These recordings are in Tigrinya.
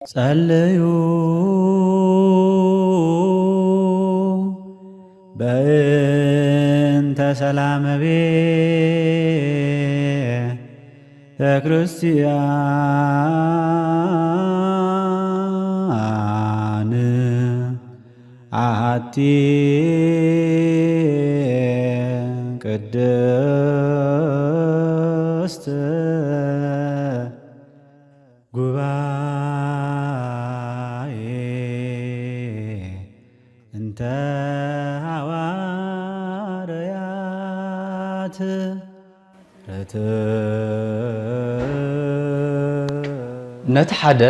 ጸልዩ በእንተ ሰላመ ቤተ ክርስቲያን አሐቲ ቅድስት ጉባኤ እንተ ሐዋርያት ነቲ ሓደ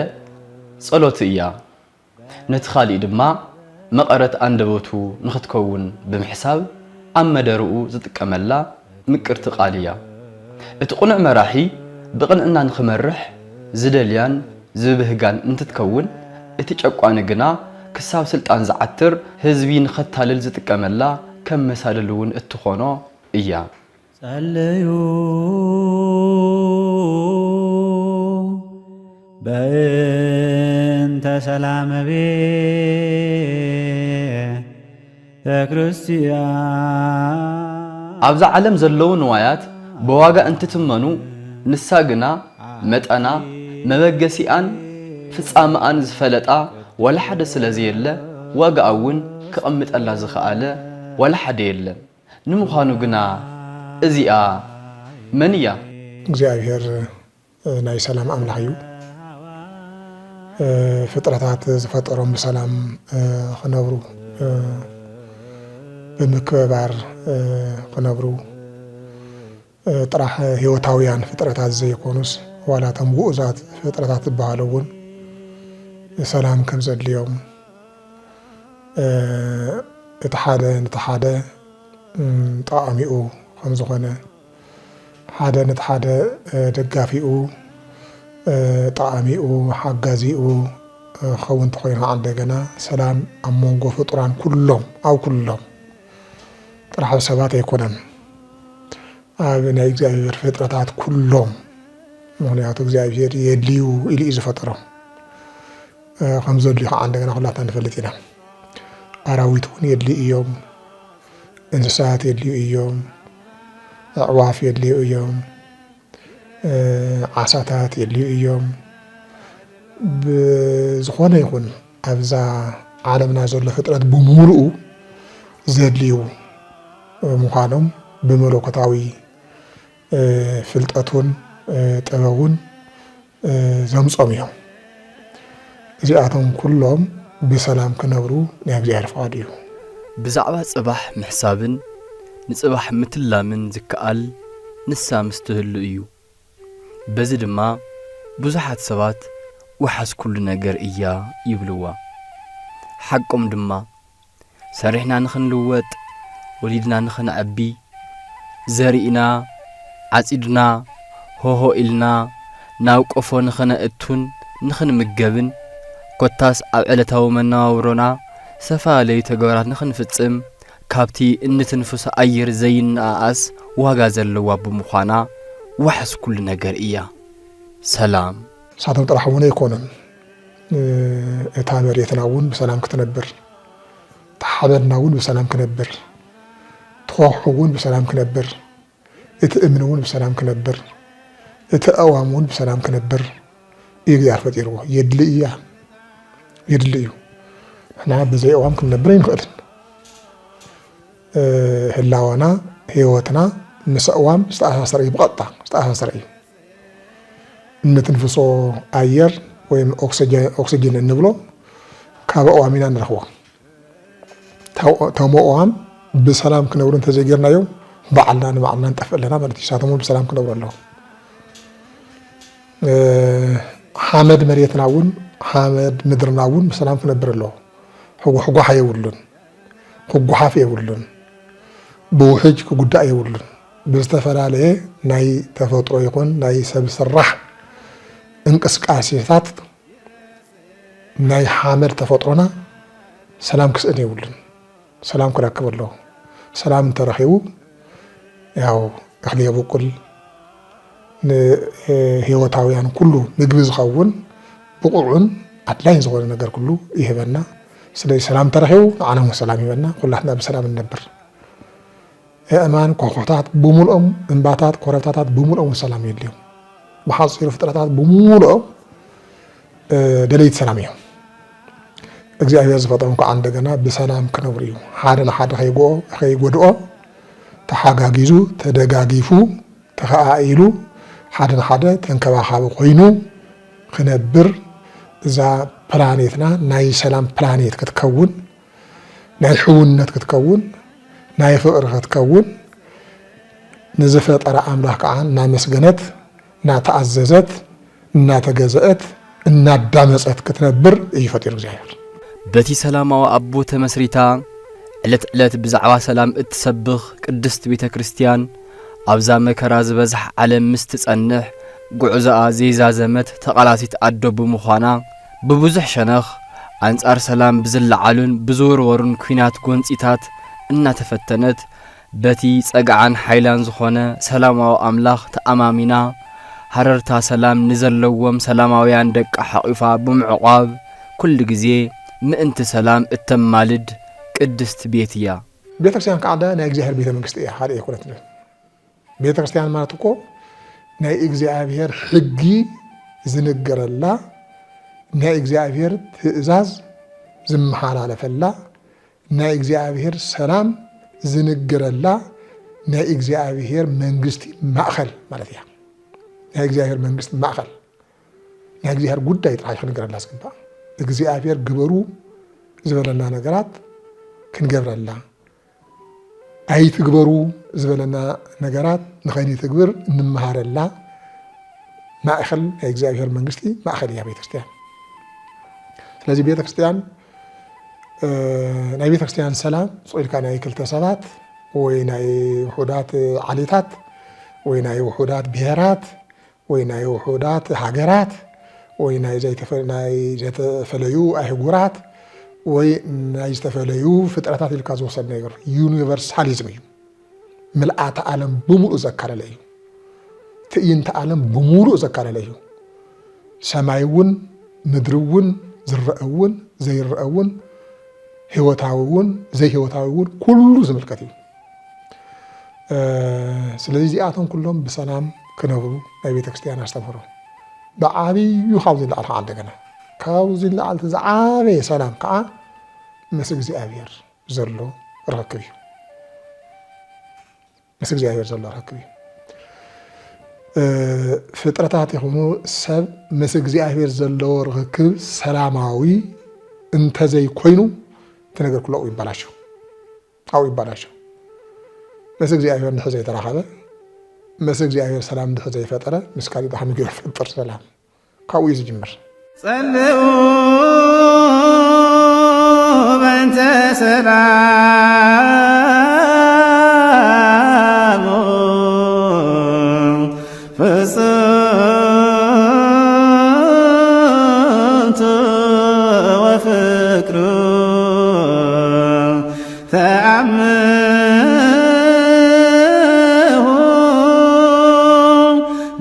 ጸሎት እያ ነቲ ኻሊእ ድማ መቐረት አንደበቱ ንኽትከውን ብምሕሳብ ኣብ መደርኡ ዝጥቀመላ ምቅርቲ ቃል እያ እቲ ቁኑዕ መራሒ ብቕንዕና ንኽመርሕ ዝደልያን ዝብህጋን እንትትከውን እቲ ጨቋኒ ግና ክሳብ ስልጣን ዝዓትር ህዝቢ ንኸታልል ዝጥቀመላ ከም መሳልል እውን እትኾኖ እያ ጸልዩ በእንተ ሰላመ ቤተ ክርስቲያን ኣብዛ ዓለም ዘለዉ ንዋያት በዋጋ እንትትመኑ ንሳ ግና መጠና መበገሲኣን ፍጻመኣን ዝፈለጣ ወላ ሓደ ስለዘየለ ዋጋኣ እውን ክቐምጠላ ዝኸኣለ ወላ ሓደ የለን ንምዃኑ ግና እዚኣ መን እያ? እግዚአብሔር ናይ ሰላም ኣምላኽ እዩ ፍጥረታት ዝፈጠሮም ብሰላም ክነብሩ ብምክብባር ክነብሩ ጥራሕ ህይወታውያን ፍጥረታት ዘይኮኑስ ዋላቶም ውእዛት ፍጥረታት ዝበሃሉ እውን ሰላም ከም ዘድልዮም እቲ ሓደ ነቲ ሓደ ጠቃሚኡ ከም ዝኾነ ሓደ ነቲ ሓደ ደጋፊኡ ጠቃሚኡ ሓጋዚኡ ክኸውን ተኾይኑ እንደገና ሰላም ኣብ መንጎ ፍጡራን ኩሎም ኣብ ኩሎም ጥራሕ ሰባት ኣይኮነን ኣብ ናይ እግዚአብሔር ፍጥረታት ኩሎም ምክንያቱ እግዚአብሔር የድልዩ ኢሉ እዩ ዝፈጠሮም ከም ዘድልዩ ከዓ እንደገና ኩላትና ንፈልጥ ኢና ኣራዊት እውን የድልዩ እዮም እንስሳት የድልዩ እዮም ኣዕዋፍ የድልዩ እዮም ዓሳታት የድልዩ እዮም ብዝኾነ ይኹን ኣብዛ ዓለምና ዘሎ ፍጥረት ብምሉኡ ዘድልዩ ምዃኖም ብመለኮታዊ ፍልጠቱን ጥበቡን ዘምጾም እዮም እዚኣቶም ኩሎም ብሰላም ክነብሩ ናይ እግዚአብሔር ፍቃድ እዩ ብዛዕባ ጽባሕ ምሕሳብን ንጽባሕ ምትላምን ዝከኣል ንሳ ምስትህሉ እዩ በዚ ድማ ብዙሓት ሰባት ወሓስ ኩሉ ነገር እያ ይብልዋ ሓቆም ድማ ሰሪሕና ንኽንልወጥ ወሊድና ንኽንዓቢ ዘሪእና ዓጺድና ሆሆ ኢልና ናብ ቆፎ ንኽነእቱን ንኽንምገብን ኮታስ ኣብ ዕለታዊ መነባብሮና ዝተፈላለዩ ተግባራት ንኽንፍጽም ካብቲ እንትንፍሶ ኣየር ዘይነኣኣስ ዋጋ ዘለዋ ብምዃና ወሓስ ኩሉ ነገር እያ ሰላም ሳቶም ጥራሕ እውን ኣይኮነን እታ መሬትና እውን ብሰላም ክትነብር ተሓበልና እውን ብሰላም ክነብር ተኸውሑ እውን ብሰላም ክነብር እቲ እምኒ እውን ብሰላም ክነብር እቲ ኣእዋም እውን ብሰላም ክነብር እዩ እግዚአብሔር ፈጢርዎ የድሊ እያ يدل إيو إحنا بزي أوام كنا برين خيرن هلاوانا هيوتنا مسأوام استأثر إيه بقطع استأثر إيه نتنفسو أير ويم أكسجين النبلو كابا أوامنا نرخوا تومو أوام بسلام كنا ورن تزيجرنا يوم بعلنا نتفعل لنا بلتي ساتمو بسلام كنا ورن له حامد مريتنا ون حامد مدرناون بسلام كنبر له حقو حيولن حقو حاف يولن بوحج كقداء يولن بستفعله ناي تفطر يكون ناي سب سرح انقص قاسيات ناي حامد تفطرنا سلام كسن يولن سلام كراكب له سلام ترخيو ያው እኽሊ የበቁል ንህይወታውያን ኩሉ ምግቢ ዝኸውን ብቁዕን አድላይን ዝኾነ ነገር ኩሉ ይህበና ስለዚህ ሰላም ተረኺቡ ንዓና ሰላም ይበና ኩላትና ብሰላም እንነብር እማን ኮኾታት ብሙሉኦም እንባታት ኮረብታታት ብሙሉኦም ሰላም የድልዮም ብሓፂሩ ፍጥረታት ብሙሉኦም ደለይት ሰላም እዮም እግዚአብሔር ዝፈጠሮም ከዓ እንደገና ብሰላም ክነብሩ እዩ ሓደ ንሓደ ከይጎድኦ ተሓጋጊዙ ተደጋጊፉ ተኸኣኢሉ ሓደ ንሓደ ተንከባኻቢ ኮይኑ ክነብር እዛ ፕላኔትና ናይ ሰላም ፕላኔት ክትከውን ናይ ሕውነት ክትከውን ናይ ፍቅሪ ክትከውን ንዝፈጠረ ኣምላኽ ከዓ እናመስገነት እናተኣዘዘት እናተገዘአት እናዳመፀት ክትነብር እዩ ፈጢሩ እግዚአብሔር በቲ ሰላማዊ አቦ ተመስሪታ ዕለት ዕለት ብዛዕባ ሰላም እትሰብኽ ቅድስት ቤተ ክርስቲያን ኣብዛ መከራ ዝበዝሕ ዓለም ምስ ትጸንሕ ጉዕዛኣ ዘይዛዘመት ተቓላሲት ኣዶ ብምዃና ብብዙሕ ሸነኽ ኣንጻር ሰላም ብዝለዓሉን ብዝውርወሩን ኩናት ጎንፂታት እናተፈተነት በቲ ጸግዓን ሓይላን ዝኾነ ሰላማዊ ኣምላኽ ተኣማሚና ሃረርታ ሰላም ንዘለዎም ሰላማውያን ደቃ ሓቂፋ ብምዕቋብ ኩሉ ግዜ ምእንቲ ሰላም እተማልድ ቅድስት ቤት እያ ቤተ ክርስቲያን ከዓ ናይ እግዚአብሔር ቤተ መንግስቲ እያ ሓደ ይኮነት ቤተ ክርስቲያን ማለት እኮ ናይ እግዚአብሔር ሕጊ ዝንገረላ ናይ እግዚአብሔር ትእዛዝ ዝመሓላለፈላ ናይ እግዚአብሔር ሰላም ዝንገረላ ናይ እግዚአብሔር መንግስቲ ማእኸል ማለት እያ ናይ እግዚአብሔር መንግስቲ ማእኸል ናይ እግዚአብሔር ጉዳይ ጥራሕ ክንገረላ ዝግባእ እግዚአብሔር ግበሩ ዝበለና ነገራት ክንገብረላ ኣይትግበሩ ዝበለና ነገራት ንኸይትግብር እንመሃረላ ማእኸል ናይ እግዚአብሔር መንግስቲ ማእኸል እያ ቤተ ክርስቲያን ስለዚህ ቤተ ክርስቲያን ናይ ቤተ ክርስቲያን ሰላም ጽኢልካ ናይ ክልተ ሰባት ወይ ናይ ውሑዳት ዓሌታት ወይ ናይ ውሑዳት ብሔራት ወይ ናይ ውሑዳት ሃገራት ወይ ናይ ዘይተፈለዩ ኣህጉራት ወይ ናይ ዝተፈለዩ ፍጥረታት ኢልካ ዝወሰድና ነገር ዩኒቨርሳሊዝም እዩ ምልኣተ ዓለም ብምሉእ ዘካለለ እዩ ትዕይንተ ዓለም ብምሉእ ዘካለለ እዩ ሰማይ እውን ምድሪ እውን ዝረአ እውን ዘይረአ እውን ህይወታዊ እውን ዘይህይወታዊ እውን ኩሉ ዝምልከት እዩ ስለዚ እዚኣቶም ኩሎም ብሰላም ክነብሩ ናይ ቤተ ክርስቲያን ኣስተምህሮ ብዓብዩ ካብዚ ንላዕሊ ከዓ እንደገና ካብዚ ንላዕሊ ዝዓበየ ሰላም ከዓ ምስ እግዚኣብሔር ዘሎ ርክብ እዩ ምስ እግዚኣብሔር ዘሎ ርክብ እዩ ፍጥረታት ይኹኑ ሰብ ምስ እግዚኣብሔር ዘለዎ ርክብ ሰላማዊ እንተዘይኮይኑ እቲ ነገር ኩሉ ይበላሹ ኣብኡ ይበላሹ ምስ እግዚኣብሔር ንድሕር ዘይተራኸበ ምስ እግዚኣብሔር ሰላም እንድሕር ዘይፈጠረ ምስ ካሊእ ብሓመይ ገይሩ ይፈጥር ሰላም ካብኡ እዩ ዝጅምር ጸልኡ በእንተ ሰላሙ ፍጽምቱ ወፍቅሩ ተአምሁ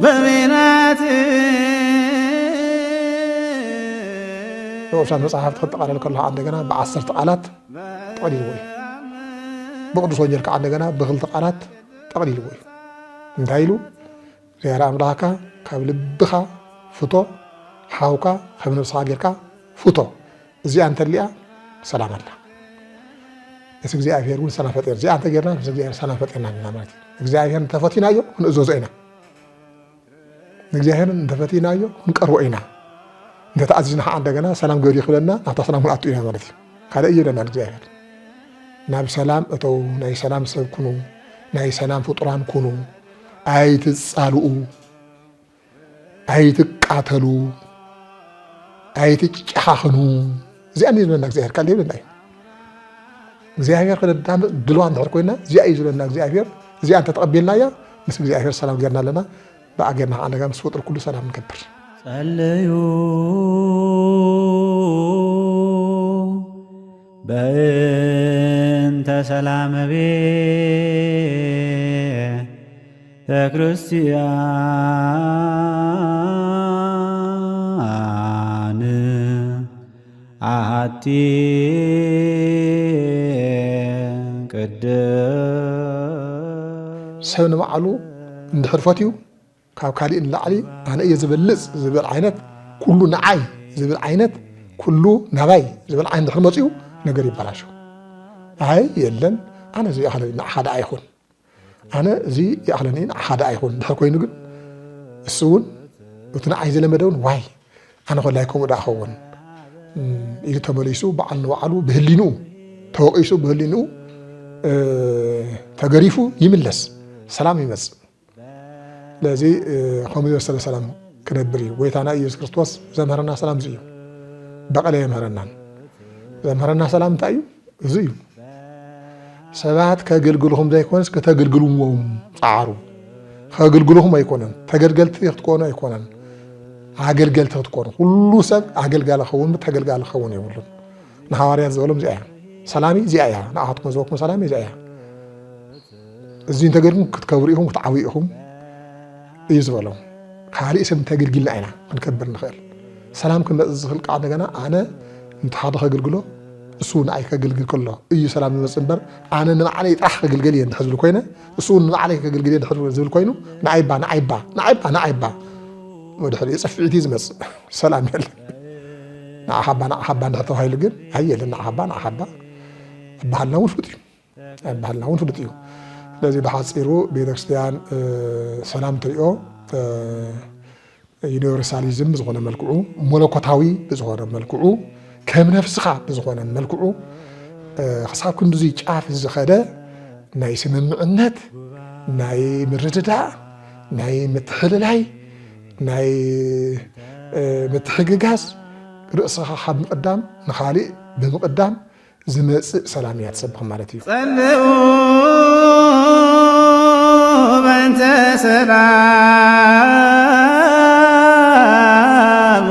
በሜናት ወሻን መጽሐፍ ተጠቃለለ ከለها እንደገና በ10 ቃላት ጠቅሊል ወይ በቅዱስ ወንጌል ከዓ እንደገና በክልተ ቃላት ጠቅሊል ወይ እንታይሉ እግዚአብሔር አምላካ ካብ ልብኻ ፍቶ ሓውካ ከም ነብስኻ ጌርካ ፍቶ እዚኣ እንተልያ ሰላም ኣላ ምስ እግዚአብሔር እውን ሰላም ፈጢር እዚኣ እንተ ጌርና ምስ እግዚአብሔር ሰላም ፈጢርና ማለት እዩ እግዚአብሔር እንተፈቲናዮ ክንእዘዞ ኢና እግዚአብሔር እንተፈቲናዮ ክንቀርቦ ኢና እንተተኣዚዝና ከዓ እንደገና ሰላም ገበሪ ይኽብለና ናብታ ሰላም ክንኣቱ ኢና ማለት እዩ ካልእ እየብለና እግዚአብሔር ናብ ሰላም እተው ናይ ሰላም ሰብ ኩኑ ናይ ሰላም ፍጡራን ኩኑ ኣይትጻልኡ ኣይትቃተሉ ኣይትጨሓኽኑ እዚኣ እዩ ዝብለና እግዚአብሔር ካልእ ይብለና እዩ እግዚአብሔር ክነዳምፅ ድልዋ እንድሕር ኮይና እዚኣ እዩ ዝብለና እግዚአብሔር እዚኣ እንተተቐቢልናያ ምስ እግዚአብሔር ሰላም ጌርና ኣለና በኣ ጌርና ከዓ እንደገና ምስ ፍጡር ኩሉ ሰላም ንገብር ጸልዩ በእንተ ሰላመ ቤተ ክርስቲያን አሐቲ ቅድስት ሰብ ንባዕሉ እንድሕር ፈትዩ ካብ ካሊእ ንላዕሊ ኣነ እየ ዝበልፅ ዝብል ዓይነት ኩሉ ንዓይ ዝብል ዓይነት ኩሉ ናባይ ዝብል ዓይነት እንድሕር መፅኡ ነገር ይበላሾ ኣይ የለን ኣነ እዚ ኣኽለኒ ንሓደ ኣይኹን ኣነ እዚ ይኣኽለኒ ንሓደ ኣይኹን እንድሕር ኮይኑ ግን እሱ እውን እቲ ንዓይ ዝለመደውን ዋይ ኣነ ኮላይ ከምኡ ዳ ክኸውን ኢሉ ተመሊሱ በዓል ንባዕሉ ብህሊንኡ ተወቂሱ ብህሊንኡ ተገሪፉ ይምለስ ሰላም ይመጽእ ለዚ ከምኡ ዝመሰለ ሰላም ክነብር እዩ ጎይታና ኢየሱስ ክርስቶስ ዘምህረና ሰላም እዚ እዩ በቀለ የምህረናን ዘምህረና ሰላም እንታይ እዩ እዚ እዩ ሰባት ከገልግልኹም ዘይኮንስ ከተገልግልዎም ፃዓሩ ከገልግልኹም ኣይኮነን ተገልገልቲ ክትኮኑ ኣይኮነን ኣገልገልቲ ክትኮኑ ኩሉ ሰብ ኣገልጋሊ ክኸውን ተገልጋሊ ክኸውን የብሉን ንሃዋርያት ዝበሎም እዚኣ እያ ሰላሚ እዚኣ እያ ንኣኻትኩም ዝወኩም ሰላሚ እዚኣ እያ እዚ እንተገድኩም ክትከብሩ ኢኹም ክትዓብዩ ኢኹም እዩ ዝበሎም ካሊእ ሰብ እንተገልጊልና ኢና ክንከብር ንኽእል ሰላም ክመፅእ ዝኽእል ቃል እንደገና ኣነ እንተሓደ ከገልግሎ እሱ ንዓይ ከገልግል ከሎ እዩ ሰላም ዝመፅእ እምበር ኣነ ንባዕለይ ጥራሕ ከገልገል እየ እንድሕር ዝብል ኮይነ እሱ ንባዕለይ ከገልግል እየ እንድሕር ዝብል ኮይኑ ንዓይባ ወድሕሪ ፅፍዒት እዩ ዝመፅእ ሰላም የለን ንዓኻባ እንድሕር ተባሂሉ ግን ኣየለን ንዓኻባ ኣባሃልና እውን ፍሉጥ እዩ ስለዚ ብሓፂሩ ቤተክርስትያን ሰላም ትሪኦ ዩኒቨርሳሊዝም ብዝኾነ መልክዑ መለኮታዊ ብዝኾነ መልክዑ ከም ነፍስኻ ብዝኾነ መልክዑ ክሳብ ክንዲዚ ጫፍ ዝኸደ ናይ ስምምዕነት ናይ ምርድዳእ ናይ ምትሕልላይ ናይ ምትሕግጋዝ ርእስኻ ካብ ምቕዳም ንኻሊእ ብምቕዳም ዝመፅእ ሰላም እያ ትሰብኽ ማለት እዩ ጸልኡ በእንተ ሰላሙ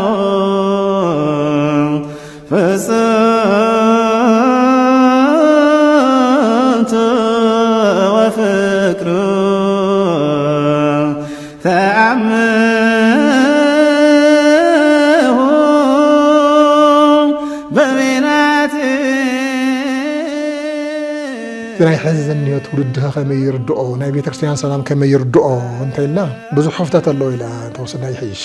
ፍጽምቱ ወፍቅሩ ተአምሁ በቤናት ናይ ሕዚ ዘኒኦ ትውልድኻ ከመይ ይርድኦ ናይ ቤተክርስትያን ሰላም ከመይ ይርድኦ እንተኢልና ብዙሕ ክፍተት ኣለዎ ኢላ ተወስዳ ይሕይሽ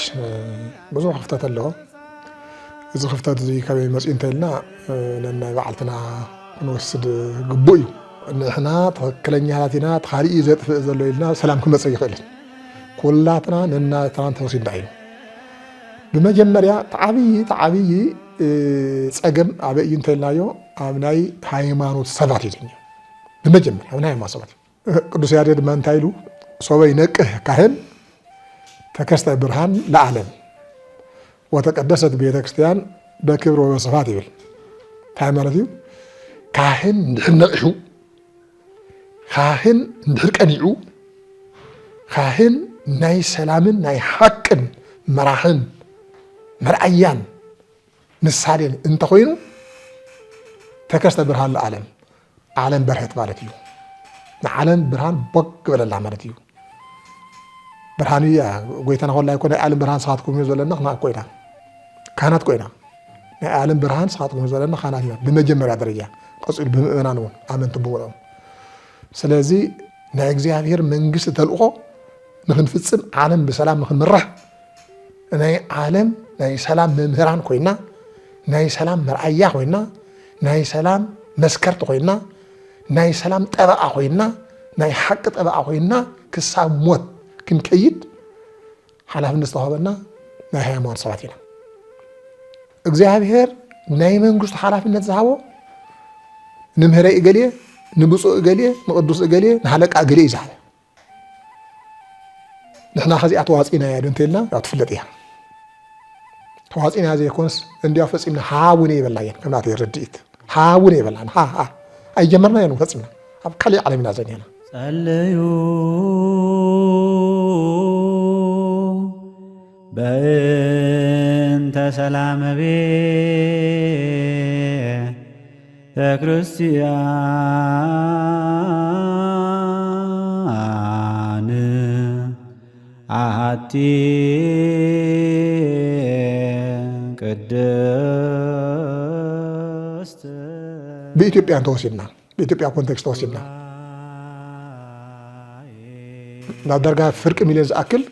ብዙሕ ክፍተት ኣለዎ እዚ ክፍተት እዚ ከመይ መፅኡ እንተኢልና ነናይ ባዓልትና ክንወስድ ግቡእ እዩ ንሕና ትኽክለኛታት ኢና ተኻሊእ ዘጥፍእ ዘሎ ኢልና ሰላም ክመፅእ ይኽእልን ኩላትና ነናትና ተወሲድና እዩ ብመጀመርያ ተዓብዪ ፀገም ኣበይ እዩ እንተኢልናዮ ኣብ ናይ ሃይማኖት ሰባት እዩ ዝኒኦ بمجمع أنا ما صبت قدوس يارد ما انتايلو صوبي نقه كاهن تكست برهان لعالم وتقدست بيت كريستيان بكبر وصفات يقول تعمل ذي كاهن ندحر نقحو كاهن ندحر كنيعو كاهن ناي سلام ناي حق مراحن مرعيان نسالين انت خوينو تكست برهان لعالم عالم برهت مالتيو عالم برهان بق ولا لا مالتيو برهانية قويتنا والله يكون عالم برهان صاتكم يزولنا خنا قوينا كانت قوينا عالم برهان صاتكم يزولنا خنا بمجمع درجة قصير بمؤمنانون آمنت بولهم سلازي نعجزيها منجس تلقو نخن فتصم عالم بسلام نخن مرة ناي عالم ناي سلام ممهران قوينا ناي سلام مرعية قوينا ناي سلام مسكرت قوينا ناي سلام تبقى خوينا ناي حق تبقى خوينا كسام موت كن كيد حلاف نستوهبنا ناي هيمان صلاتنا እግዚአብሔር ናይ መንግስቱ ሓላፍነት ዝሃቦ ንምህረ እገሊየ ንብፁዕ እገሊየ ንቅዱስ እገሊየ ንሃለቃ እገሊየ ይዛሃበ ንሕና ከዚኣ ተዋፂና እያ እንተኢልና ያው ትፍለጥ እያ ተዋፂና ዘይኮንስ እንዲያው ፈፂምና ሃቡነ ይበላ እየን ከምናት ይርድኢት ሃቡነ ይበላና ሃ ኣይጀመርና እያ ፈፂምና ኣብ ካሊእ ዓለም ኢና ዘኒና ጸልዩ በእንተ ሰላመ ቤተ ክርስቲያን አሐቲ ቅድስት بإثيوبيا توصلنا بإثيوبيا كونتكست توصلنا لا درجة فرق مليون أكل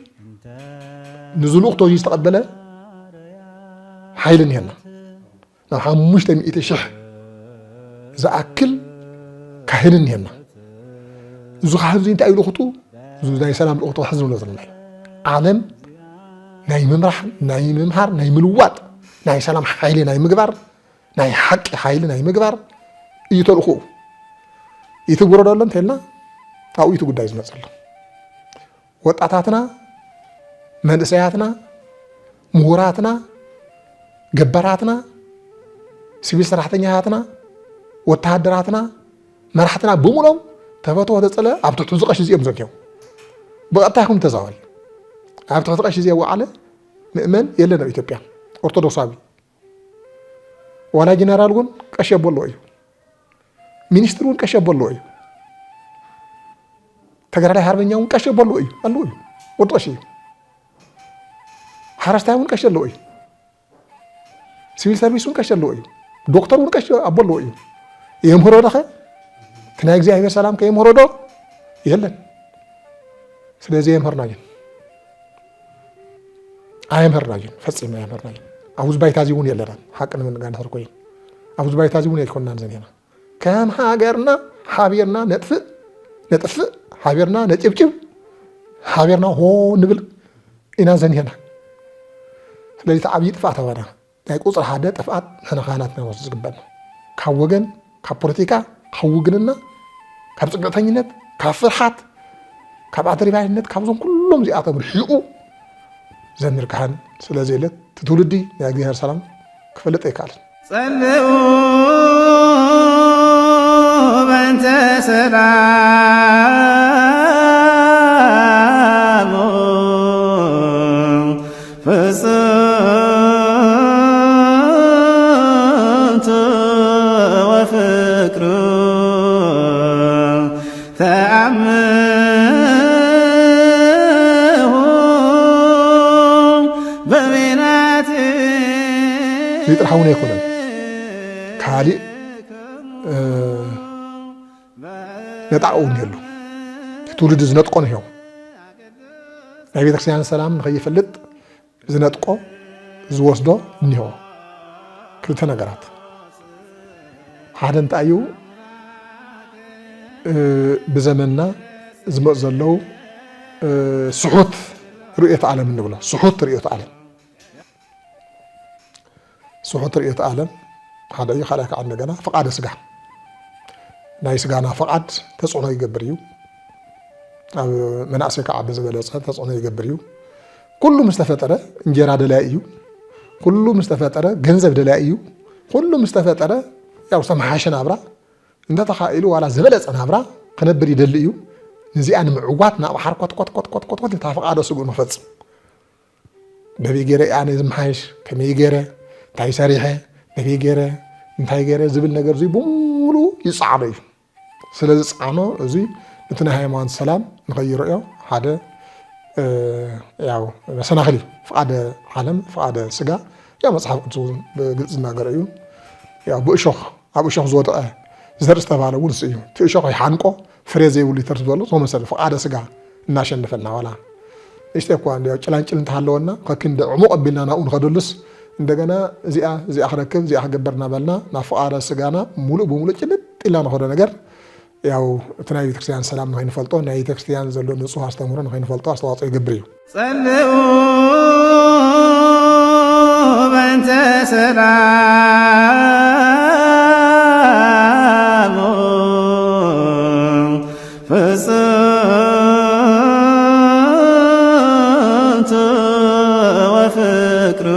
نزلوق توجي استقبله حيلن هنا لا حمش تم يتشح زأكل كهنن هنا زو حزين تأيلو خطو زو ناي سلام الأخطو حزن ولا زلنا عالم ناي ممرح ناي ممهر ناي ملوات ناي سلام حيلي ناي مقبر ناي حق حيلي ناي مقبر يتلخو يتقبروا دولن تلنا أو يتقول دايز مثلا وطاعتنا مهندسياتنا مهوراتنا جبراتنا سبيل سرحتنياتنا وتهدراتنا مرحتنا بمولو تباتو هذا صلا عبد تزقش زي مزكيو بقطعكم تزاول عبد تزقش زي وعلى مؤمن يلنا إثيوبيا أرثوذكساوي ولا جنرال قن كشف بولو أيو مينسترون كشف بولو أيو تقرأ لي حربين يوم كشف بولو أيو الله أيو ورطشي حرستاون كشف لو أيو سيفيل سيرفيسون كشف لو أيو دكتورون كشف أبولو أيو يمهرو دخل كنا يجزي هاي السلام كي يمهرو دو يلا سلازي يمهرنا جن أيمهرنا جن فصل ما يمهرنا جن أوز بايتازيون يلا ران حقنا من قان هركوين أوز بايتازيون يكون نانزنينا كم هاجرنا حابيرنا نتفق حابيرنا نتجبجب حابيرنا هو نبل إنا زنينا للي تعبيد فاتوانا يقول صراحة تفعت هنا خاناتنا وزقبنا كوجن كبوليتيكا كوجننا كبسقطنينت كفرحات كبعتريباينت كابزون كلهم زي أعطوا بالحقوق زمر كهان سلازي لت تولدي يا جيهر سلام كفلت إيكال صلوا بنت سلام فصنت وفكر تأمه بمناتي يطرحون يكونن كالي نتعاون يلو تولد زنطقون هيو ናይ ቤተክርስቲያን ሰላም ንኸይፈልጥ ዝነጥቆ ዝወስዶ እኒሆ ክልተ ነገራት ሓደ እንታይ እዩ ብዘመንና ዝመፅ ዘለው ስሑት ርእየተ ዓለም እንብሎ ስሑት ርእየተ ዓለም ሓደ እዩ ካልኣይ ከዓ እንደገና ፈቃደ ስጋ ናይ ስጋና ፈቃድ ተፅዕኖ ይገብር እዩ ኣብ መናእሰይ ከዓ ብዝበለፀ ተፅዕኖ ይገብር እዩ ኩሉ ምስ ተፈጠረ እንጀራ ደላይ እዩ ኩሉ ምስ ተፈጠረ ገንዘብ ደላይ እዩ ኩሉ ምስ ተፈጠረ ያው ሰማሓሸ ናብራ እንተተኻኢሉ ዋላ ዝበለፀ ናብራ ክነብር ይደሊ እዩ ነዚኣ ንምዕዋት ናብ ሓር ኮትኮት እታ ፈቃደ ስጉእ ንፈፅም በበይ ገይረ ኣነ ዝመሓየሽ ከመይ ገይረ እንታይ ሰሪሐ በበይ ገይረ እንታይ ገይረ ዝብል ነገር እዙይ ብሙሉ ይፃዕኖ እዩ ስለዚ ፃዕኖ እዙይ እቲ ናይ ሃይማኖት ሰላም ንኸይርኦ ሓደ ያው መሰናኽል እዩ ፈቃደ ዓለም ፈቃደ ስጋ ያው መፅሓፍ ቅዱስ ብግልፂ ዝናገር እዩ ያው ብእሾኽ ኣብ እሾኽ ዝወደቐ ዘርኢ ዝተባሃለ እውን እዩ እቲ እሾኽ ይሓንቆ ፍሬ ዘይብሉ ይተርፍ ዘሎ መሰለ ፈቃደ ስጋ እናሸንፈና ዋላ እሽተይ እኳ እንዲያው ጭላንጭል እንተሃለወና ከክንደ ዕሙቕ ኣቢልና ናብኡ ንኸደልስ እንደገና እዚኣ ክረክብ እዚኣ ክገበር እናበልና ናብ ፈቃደ ስጋና ሙሉእ ብሙሉእ ጭልጥ ኢልና ንኸዶ ነገር ያው እቲ ናይ ቤተክርስቲያን ሰላም ንኸይንፈልጦ ናይ ቤተክርስቲያን ዘሎ ንጹህ ኣስተምህሮ ንኸይንፈልጦ ኣስተዋፅኦ ይገብር እዩ ጸልኡ በእንተ ሰላም ፍጽምት ወፍቅር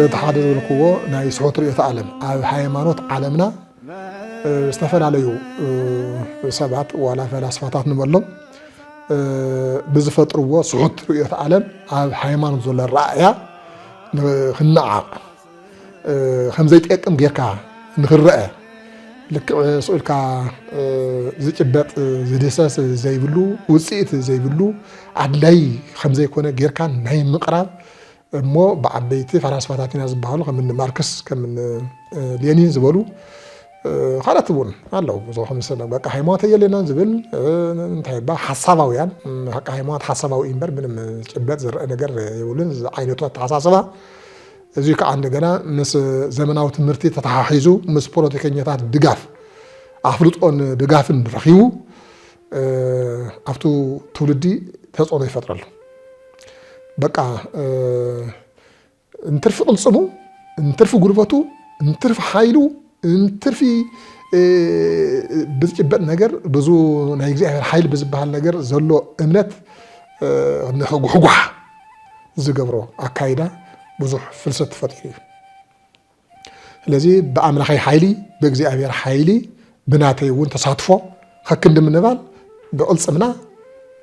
እቲ ሓደ ዝብልክዎ ናይ ስሑት ርእየተ ዓለም ኣብ ሃይማኖት ዓለምና ዝተፈላለዩ ሰባት ዋላ ፈላስፋታት ንበሎም ብዝፈጥርዎ ስሑት ርእየተ ዓለም ኣብ ሃይማኖት ዘሎ ራእያ ክነዓቕ ከምዘይጠቅም ጌርካ ንክረአ ልክ ስኡልካ ዝጭበጥ ዝድሰስ ዘይብሉ ውፅኢት ዘይብሉ ኣድላይ ከም ዘይኮነ ጌርካ ናይ ምቕራብ እሞ ብዓበይቲ ፈላስፋታት ኢና ዝበሃሉ ከም ማርክስ ከም ሌኒን ዝበሉ ካልኦት እውን ኣለው ብዙሕ ምስሊ በቃ ሃይማኖት የለናን ዝብል እንታይ ባ ሓሳባውያን በቃ ሃይማኖት ሓሳባዊ እምበር ምንም ጭበጥ ዝርአ ነገር የብሉን ዓይነቱ ኣተሓሳስባ እዚ ከዓ እንደገና ምስ ዘመናዊ ትምህርቲ ተተሓሒዙ ምስ ፖለቲከኛታት ድጋፍ ኣፍልጦን ድጋፍን ረኺቡ ኣብቱ ትውልዲ ተፅዕኖ ይፈጥረሉ በቃ እንትርፊ ቅልፅሙ እንትርፊ ጉልበቱ እንትርፊ ሓይሉ እንትርፊ ብዝጭበጥ ነገር ብዙ ናይ እግዚኣብሔር ሓይል ብዝበሃል ነገር ዘሎ እምነት ንሕጉሕጓሕ ዝገብሮ ኣካይዳ ብዙሕ ፍልሰት ተፈጢሩ እዩ ስለዚ ብኣምላኻይ ሓይሊ ብእግዚኣብሔር ሓይሊ ብናተይ እውን ተሳትፎ ከክንድም ንባል ብቅልፅምና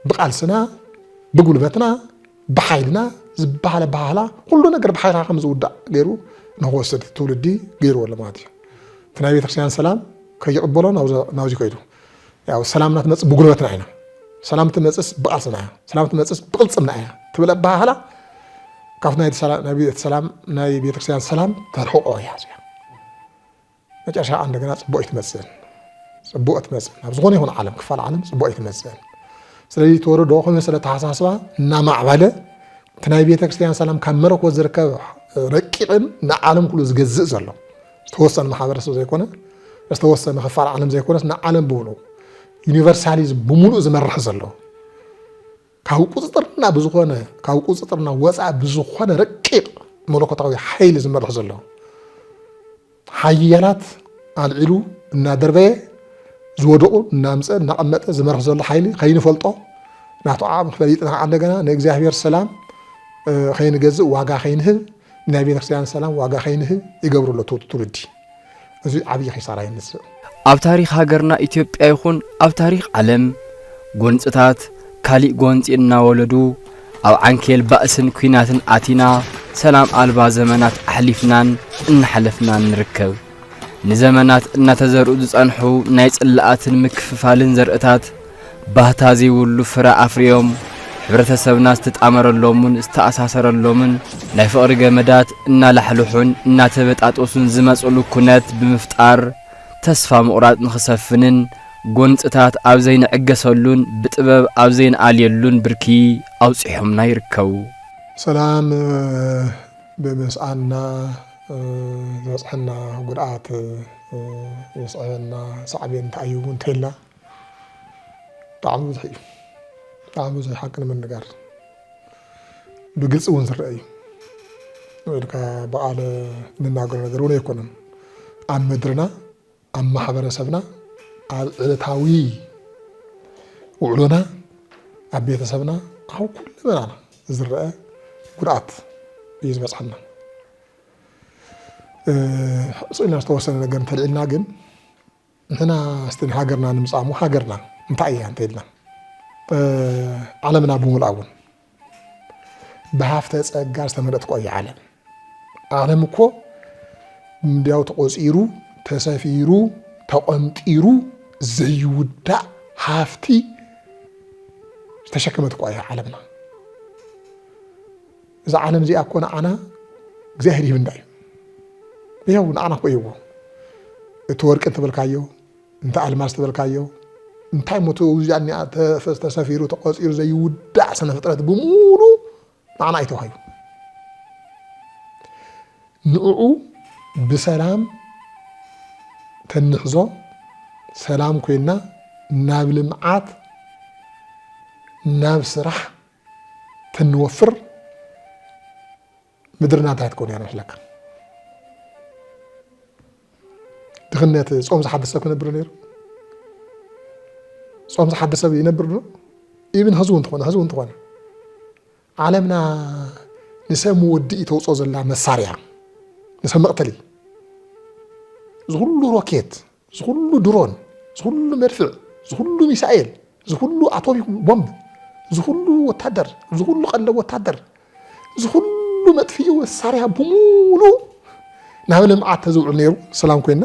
ብቃልስና ብጉልበትና ብሓይልና ዝበሃለ ባህላ ኩሉ ነገር ብሓይልካ ከም ዝውዳእ ገይሩ ንክወስድ ትውልዲ ገይርዎ ኣሎ ማለት እዩ እቲ ናይ ቤተክርስትያን ሰላም ከይቕበሎ ናብዚ ከይዱ ያው ሰላምና ትመፅእ ብጉልበትና ኢና ሰላም ትመፅስ ብቃልስና እያ ሰላም ትመፅስ ብቅልፅምና እያ ትብል ባህላ ካብቲ ናይ ቤተክርስትያን ሰላም ተርሕቆ እያ እዚኣ መጨረሻ እንደገና ፅቡቅ ትመፅእ ፅቡቅ ትመፅእ ናብ ዝኾነ ይኹን ዓለም ክፋል ዓለም ፅቡቅ ትመፅእ ስለዚ ተወረዶ ከምዚ ስለ ተሓሳስባ እናማዕበለ እቲ ናይ ቤተክርስትያን ሰላም ካብ መለኮት ዝርከብ ረቂቕን ንዓለም ኩሉ ዝገዝእ ዘሎ ዝተወሰነ ማሕበረሰብ ዘይኮነ ዝተወሰነ ክፋል ዓለም ዘይኮነስ ንዓለም ብሙሉ ዩኒቨርሳሊዝም ብሙሉእ ዝመርሕ ዘሎ ካብ ቁፅጥርና ብዝኾነ ካብ ቁፅጥርና ወፃእ ብዝኾነ ረቂቕ መለኮታዊ ሓይሊ ዝመርሕ ዘሎ ሓያላት ኣልዒሉ እናደርበየ ዝወደቁ እናምፀ እናቐመጠ ዝመርሕ ዘሎ ሓይሊ ከይንፈልጦ ናቱ ዓቕሚ ፈሊጥና እንደገና ንእግዚኣብሔር ሰላም ከይንገዝእ ዋጋ ከይንህብ ናይ ቤተክርስትያን ሰላም ዋጋ ከይንህብ ይገብሩ ኣሎ ትውልዲ እዚ ዓብዪ ኺሳራ ይንስእ ኣብ ታሪክ ሃገርና ኢትዮጵያ ይኹን ኣብ ታሪክ ዓለም ጎንፅታት ካሊእ ጎንፂ እናወለዱ ኣብ ዓንኬል ባእስን ኩናትን ኣቲና ሰላም ኣልባ ዘመናት ኣሕሊፍናን እናሓለፍናን ንርከብ ንዘመናት እናተዘርኡ ዝጸንሑ ናይ ጽላኣትን ምክፍፋልን ዘርእታት ባህታ ዘይብሉ ፍረ ኣፍርዮም ሕብረተሰብና ዝተጣመረሎምን ዝተኣሳሰረሎምን ናይ ፍቕሪ ገመዳት እናላሕልሑን እናተበጣጦሱን ዝመጽሉ ኩነት ብምፍጣር ተስፋ ምቑራጽ ንኽሰፍንን ጎንፅታት ኣብ ዘይንዕገሰሉን ብጥበብ ኣብ ዘይንኣልየሉን ብርኪ ኣውፂሖምና ይርከቡ ሰላም ብምስኣና ዝበፅሐና ጉድኣት የስዕበና ሳዕቤን እንታይ እውን እንተኢልና ብጣዕሚ ብዙሕ እዩ ብጣዕሚ ብዙሕ ሓቂ ንምንጋር ብግልፂ እውን ዝርአ እዩ ኢልካ በቃለ ንናገሮ ነገር እውን ኣይኮነን ኣብ ምድርና ኣብ ማሕበረሰብና ኣብ ዕለታዊ ውዕሎና ኣብ ቤተሰብና ኣብ ኩሉ መናና ዝርአ ጉድኣት እዩ ዝበፅሐና ስእልና ዝተወሰነ ነገር እንተልዒልና ግን ንሕና እስቲ ሃገርና ንምፃሙ ሃገርና እንታይ እያ እንተኢልና ዓለምና ብምልኣ እውን ብሃፍተ ፀጋ ዝተመልአት እኮ እያ ዓለም እኮ እንዲያው ተቆፂሩ ተሰፊሩ ተቆምጢሩ ዘይውዳእ ሃፍቲ ዝተሸከመት እኮ እያ ዓለምና እዛ ዓለም እዚኣ እኮ ንዓና እግዚኣብሔር ይህብና እዩ ያው ንዓና እኮ ይህቦ እቲ ወርቂ እንትበልካዮ እንተ ኣልማዝ ትበልካዮ እንታይ ሞቶ እዚኣ ተሰፊሩ ተቆፂሩ ዘይውዳእ ስነ ፍጥረት ብሙሉ ንዓና ኣይተዋሂቡ ንዕኡ ብሰላም ተንሕዞ ሰላም ኮይና ናብ ልምዓት ናብ ስራሕ ተንወፍር ምድርና እንታይ ትኮን እያ ንመስለካ ድኽነት ጾም ዝሓድር ሰብ ክነብር ነይሩ ጾም ዝሓድር ሰብ ይነብር ዶ ኢብን ህዝቡ እንትኾነ ዓለምና ንሰብ መወዲኢ ተውፅኦ ዘላ መሳርያ ንሰብ መቕተሊ ዝኩሉ ሮኬት ዝኩሉ ድሮን ዝኩሉ መድፍዕ ዝኩሉ ሚሳኤል ዝኩሉ አቶሚክ ቦምብ ዝኩሉ ወታደር ዝኩሉ ቀለብ ወታደር ዝኩሉ መጥፊኡ መሳርያ ብሙሉ ናብ ልምዓት ተዝውዕል ነይሩ ሰላም ኮይና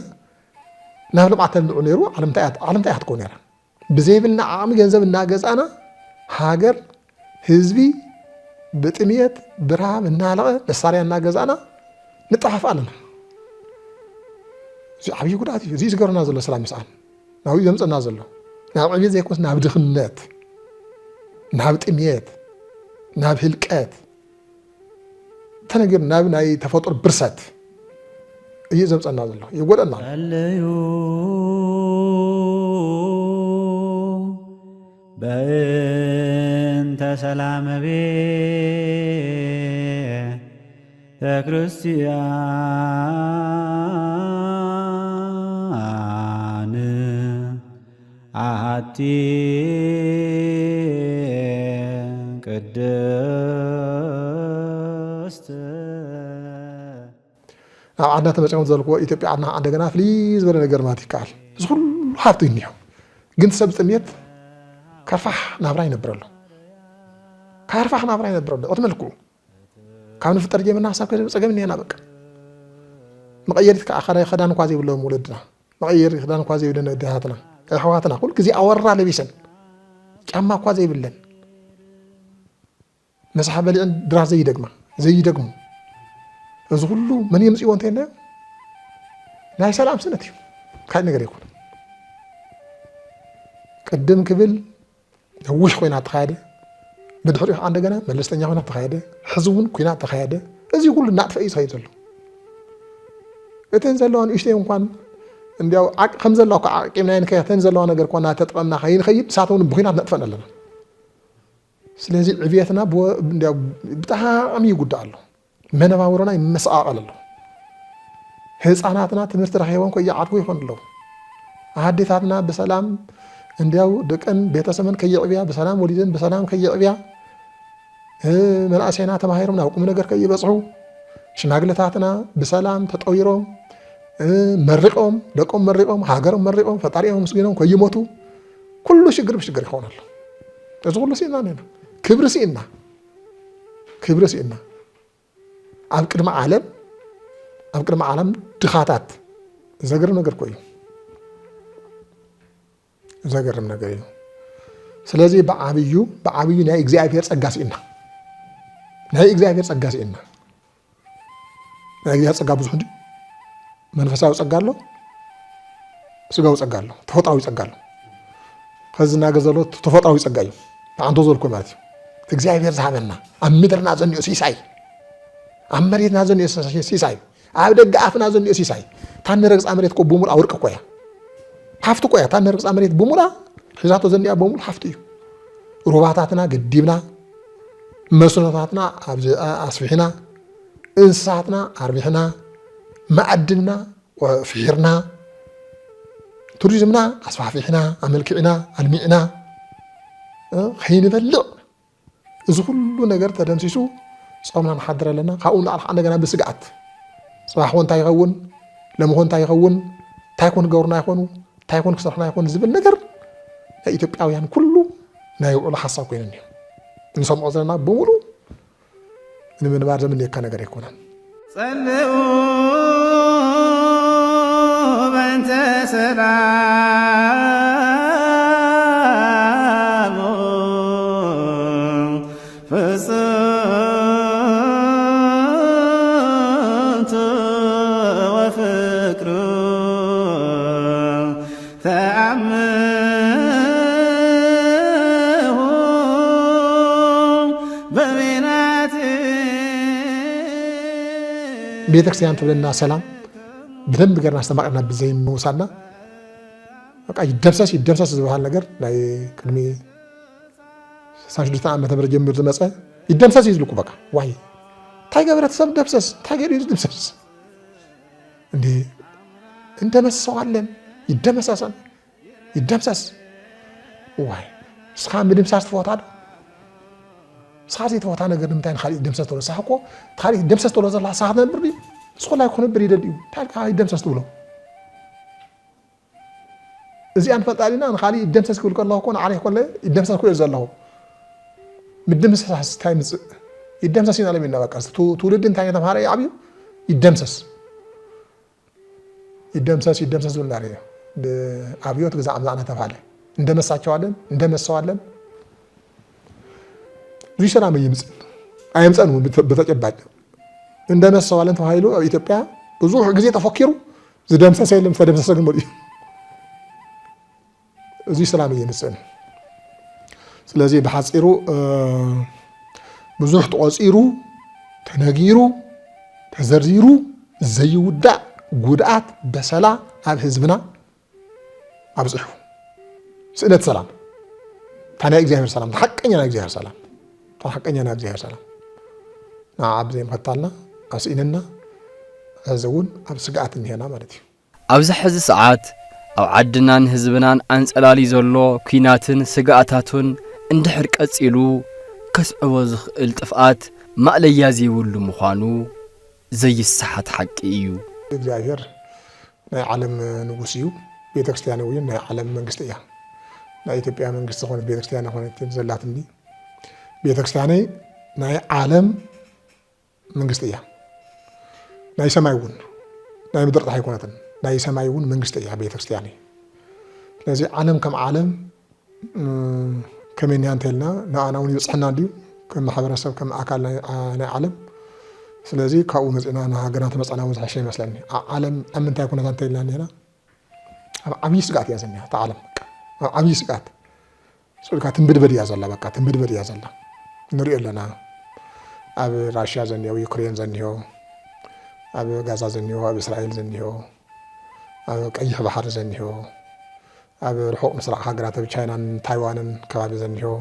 ናብ ልምዓት ንዑ ነይሩ ዓለምታይ ኣትኮ ነይራ ብዘይብልና ዓቕሚ ገንዘብ እናገዛና ሃገር ህዝቢ ብጥምየት ብረሃብ እናለቐ መሳርያ እናገዛና ንጠፋፍ ኣለና እዚ ዓብዪ ጉድኣት እዩ እዚ ዝገበረና ዘሎ ሰላም ምስኣን ናብኡ ዘምፀና ዘሎ ናብ ዕብየት ዘይኮንስ ናብ ድኽነት ናብ ጥምየት ናብ ህልቀት ተነገር ናብ ናይ ተፈጥሮ ብርሰት እዩ ዘምፀና ዘሎ ይጎደና ኣለዩ በእንተ ሰላመ ቤተ ክርስቲያን አሐቲ ቅድስት ኣብ ዓድና ተመፂኦም ዘልክዎ ኢትዮጵያ ዓድና እንደገና ፍልይ ዝበለ ነገር ማለት ይከኣል እዚ ኩሉ ሃብቲ እኒሆ ግን ሰብ ጥምየት ካርፋሕ ናብራ ይነብረሉ ካርፋሕ ናብራ ይነብረሉ ቅድመልክኡ ካብ ንፍጠር ጀመና ሓሳብ ፀገም እኒሄና በቃ መቐየሪት ከዓ ክዳን እኳ ዘይብሎም ወለድና መቐየሪ ክዳን እኳ ዘይብለን ኣዴታትና ኣሕዋትና ኩሉ ግዜ ኣወራ ለቢሰን ጫማ እኳ ዘይብለን መስሓ በሊዕን ድራስ ዘይደግሙ እዚ ኩሉ መን የምፅዎ እንተይናዮ ናይ ሰላም ስነት እዩ ካልእ ነገር ይኮነ ቅድም ክብል ነዊሕ ኮይናት ተኻየደ ብድሕሪኡ ከዓ እንደገና መለስተኛ ኮይናት ተኻየደ ሕዚ እውን ኩናት ተኻየደ እዚ ኩሉ እናጥፈ እዩ ዝኸይድ ዘሎ እተን ዘለዋ ንእሽተይ እንኳን እንዲያው ከም ዘለዋ ከዓ ዓቂምና ንከተን ዘለዋ ነገር እኳ እናተጠቐምና ከይንኸይድ ንሳቶም ብኩናት ነጥፈን ኣለና ስለዚ ዕብየትና እንዲያው ብጣዕሚ ይጉዳእ ኣሎ መነባብሮና ይመሰቃቐል ኣሎ ህፃናትና ትምህርቲ ረኺቦም ከይዓድጉ ይኾን ኣለዉ ኣዴታትና ብሰላም እንዲያው ደቀን ቤተሰበን ከየዕብያ ብሰላም ወሊደን ብሰላም ከየዕብያ መናእሰይና ተማሂሮም ናብ ቁም ነገር ከይበፅሑ ሽማግለታትና ብሰላም ተጠዊሮም መሪቆም ደቆም መሪቆም ሃገሮም መሪቆም ፈጣሪኦም ምስጊኖም ከይሞቱ ኩሉ ሽግር ብሽግር ይኸውን ኣሎ እዚ ኩሉ ሲእና ነና ክብሪ ሲእና ኣብ ቅድሚ ዓለም ድኻታት ዘገርም ነገር ኮይኑ ዘገርም ነገር እዩ ስለዚ ብዓብዩ ናይ እግዚአብሔር ጸጋ ሲእና ናይ እግዚአብሔር ጸጋ ሲእና ናይ እግዚአብሔር ጸጋ ብዙሕ እንዲ መንፈሳዊ ጸጋ ኣሎ ስጋዊ ጸጋ ኣሎ ተፈጥሯዊ ጸጋ ኣሎ ከዝና ገዘሎ ተፈጥሯዊ ጸጋ እዩ አንቶ ዘልኩ ማለት እዩ እግዚአብሔር ዝሃበና ኣብ ምድርና ዘንዮ ሲሳይ ኣብ መሬትና ዘንዮ ሲሳይ ኣብ ደገ ኣፍና ዘንዮ ሲሳይ ታነረግፃ መሬት ኮ ብሙሉ ኣውርቅ ኮያ ሃፍቲ ቆያ ታነርቅፃ መሬት ብሙላ ሒዛቶ ዘንያ በሙሉ ሃፍቲ እዩ ሩባታትና ገዲብና መስኖታትና ኣስፊሕና እንስሳትና ኣርቢሕና ማዕድንና ፍሒርና ቱሪዝምና ኣስፋፊሕና ኣመልኪዕና ኣልሚዕና ከይንበልዕ እዚ ኩሉ ነገር ተደምሲሱ ጾምና ንሓድር ኣለና ካብኡ ንላዕሊ እንደገና ብስግኣት ፅባሕ ኮን እንታይ ይኸውን ለምኾን እንታይ ይኸውን እንታይ ኮን ገብሩና ይኾኑ እንታይ ኮን ክሰርሑና ይኾን ዝብል ነገር ናይ ኢትዮጵያውያን ኩሉ ናይ ውዕሉ ሓሳብ ኮይኑ እኒሆ ንሰምዖ ዘለና ብሙሉ ንምንባር ዘምንየካ ነገር ኣይኮነን ጸልኡ በእንተ ሰላሙ ፍጽምቱ ወፍቅሩ ተአምሁ በቤናት ቤተክርስቲያን ትብለና ሰላም በደንብ ገርና አስተማቅና ብዘይ ምውሳና በቃ ይደምሰስ ዝበሃል ነገር ናይ ቅድሚ 66 ዓመተ ምህረት ጀምር ዝመፀ ይደምሰስ ይዝልኩ በቃ ዋይ እንታይ ገበረት ሰብ ደምሰስ እንታይ ገይሩ ይደምሰስ እንዴ እንደመሰዋለን ይደምሰስ ዋይ እስኻ ምድምሳስ ትፈታዶ ሳዚ ተወታ ነገር ንምታይ ንኻሊ ደምሰስ ተሎ ሳሕኮ ታሪክ ደምሰስ ተሎ ዘላ ሳሕነ ብርዲ ስኮላ ይኮነ ብር ይደልዩ ታሪክ ደምሰስ ትብሎ እዚ አንፈጣሪና ንኻሊ ደምሰስ ክብል ከለሁ ኮን ዓለይ ኮለ ይደምሰስ ክብል ዘለው ምድምሰስ ታይ ምጽ ይደምሰስ ይናለ ሚናበቃስ ትውልድ እንታይ ተማሃረ ያብዩ ይደምሰስ ዝናሪ አብዮት ግዛም ዛና ተባለ እንደመሳቸዋለን እንደመሰዋለን ብዙ ሰላም ይምጽ አይምጸኑ በተጨባጭ እንደመሰዋለን ተባይሎ ኢትዮጵያ ብዙ ጊዜ ተፈክሩ ዝደምሰሰ የለም ተደምሰሰ ግን ወዲ እዚህ ሰላም ይምጽ ስለዚህ በሐጽሩ ብዙ ተቆጽሩ ተነጊሩ ተዘርዚሩ ዘይውዳ ጉድአት በሰላ ኣብ ህዝብና ኣብጽሑ ስእነት ሰላም ታና እግዚአብሔር ሰላም ተሐቀኛና እግዚአብሔር ሰላም ተሐቀኛና እግዚአብሔር ሰላም ናዓብ ዘይምኸታልና ኣስኢንና ህዝቡን ኣብ ስጋኣት እንሄና ማለት እዩ ኣብዚ ሕዚ ሰዓት ኣብ ዓድናን ህዝብናን አንጸላሊ ዘሎ ኩናትን ስጋኣታቱን እንድሕር ቀጺሉ ከስዕቦ ዝኽእል ጥፍኣት ማእለያ ዘይብሉ ምዃኑ ዘይሰሓት ሓቂ እዩ እግዚአብሔር ናይ ዓለም ንጉስ እዩ ቤተክርስቲያን ወይ ናይ ዓለም መንግስት እያ ናይ ኢትዮጵያ መንግስት ዝኾነ ቤተክርስቲያን ኾነት ዘላትኒ ቤተክርስቲያን ናይ ዓለም መንግስት እያ ናይ ሰማይ እውን ናይ ምድር ጣይ ኾነትን ናይ ሰማይ እውን መንግስት እያ ቤተክርስቲያን ስለዚህ ዓለም ከም ዓለም ከመን ያንተልና ናአናውን ይጽሕና እንዲሁ ከም ማህበረሰብ ከም አካል ናይ ዓለም ስለዚህ ካው መጽና ሀገራን ተመጻናው ዝሐሸ ይመስለኒ ዓለም አምንታይ ኩነታ እንተይላን ሄና አብይ ስጋት ያዘኛ ተዓለም አብይ ስጋት ሶልካ ትንብድበድ ያዘላ በቃ ትንብድበድ ያዘላ ንሪኦ ለና ኣብ ራሽያ ዘኒው ዩክሬን ዘኒው ኣብ ጋዛ ዘኒው ኣብ እስራኤል ዘኒው ኣብ ቀይሕ ባህር ዘኒው ኣብ ርሑቅ ምስራቅ ሃገራት ኣብ ቻይናን ታይዋንን ከባቢ ዘኒው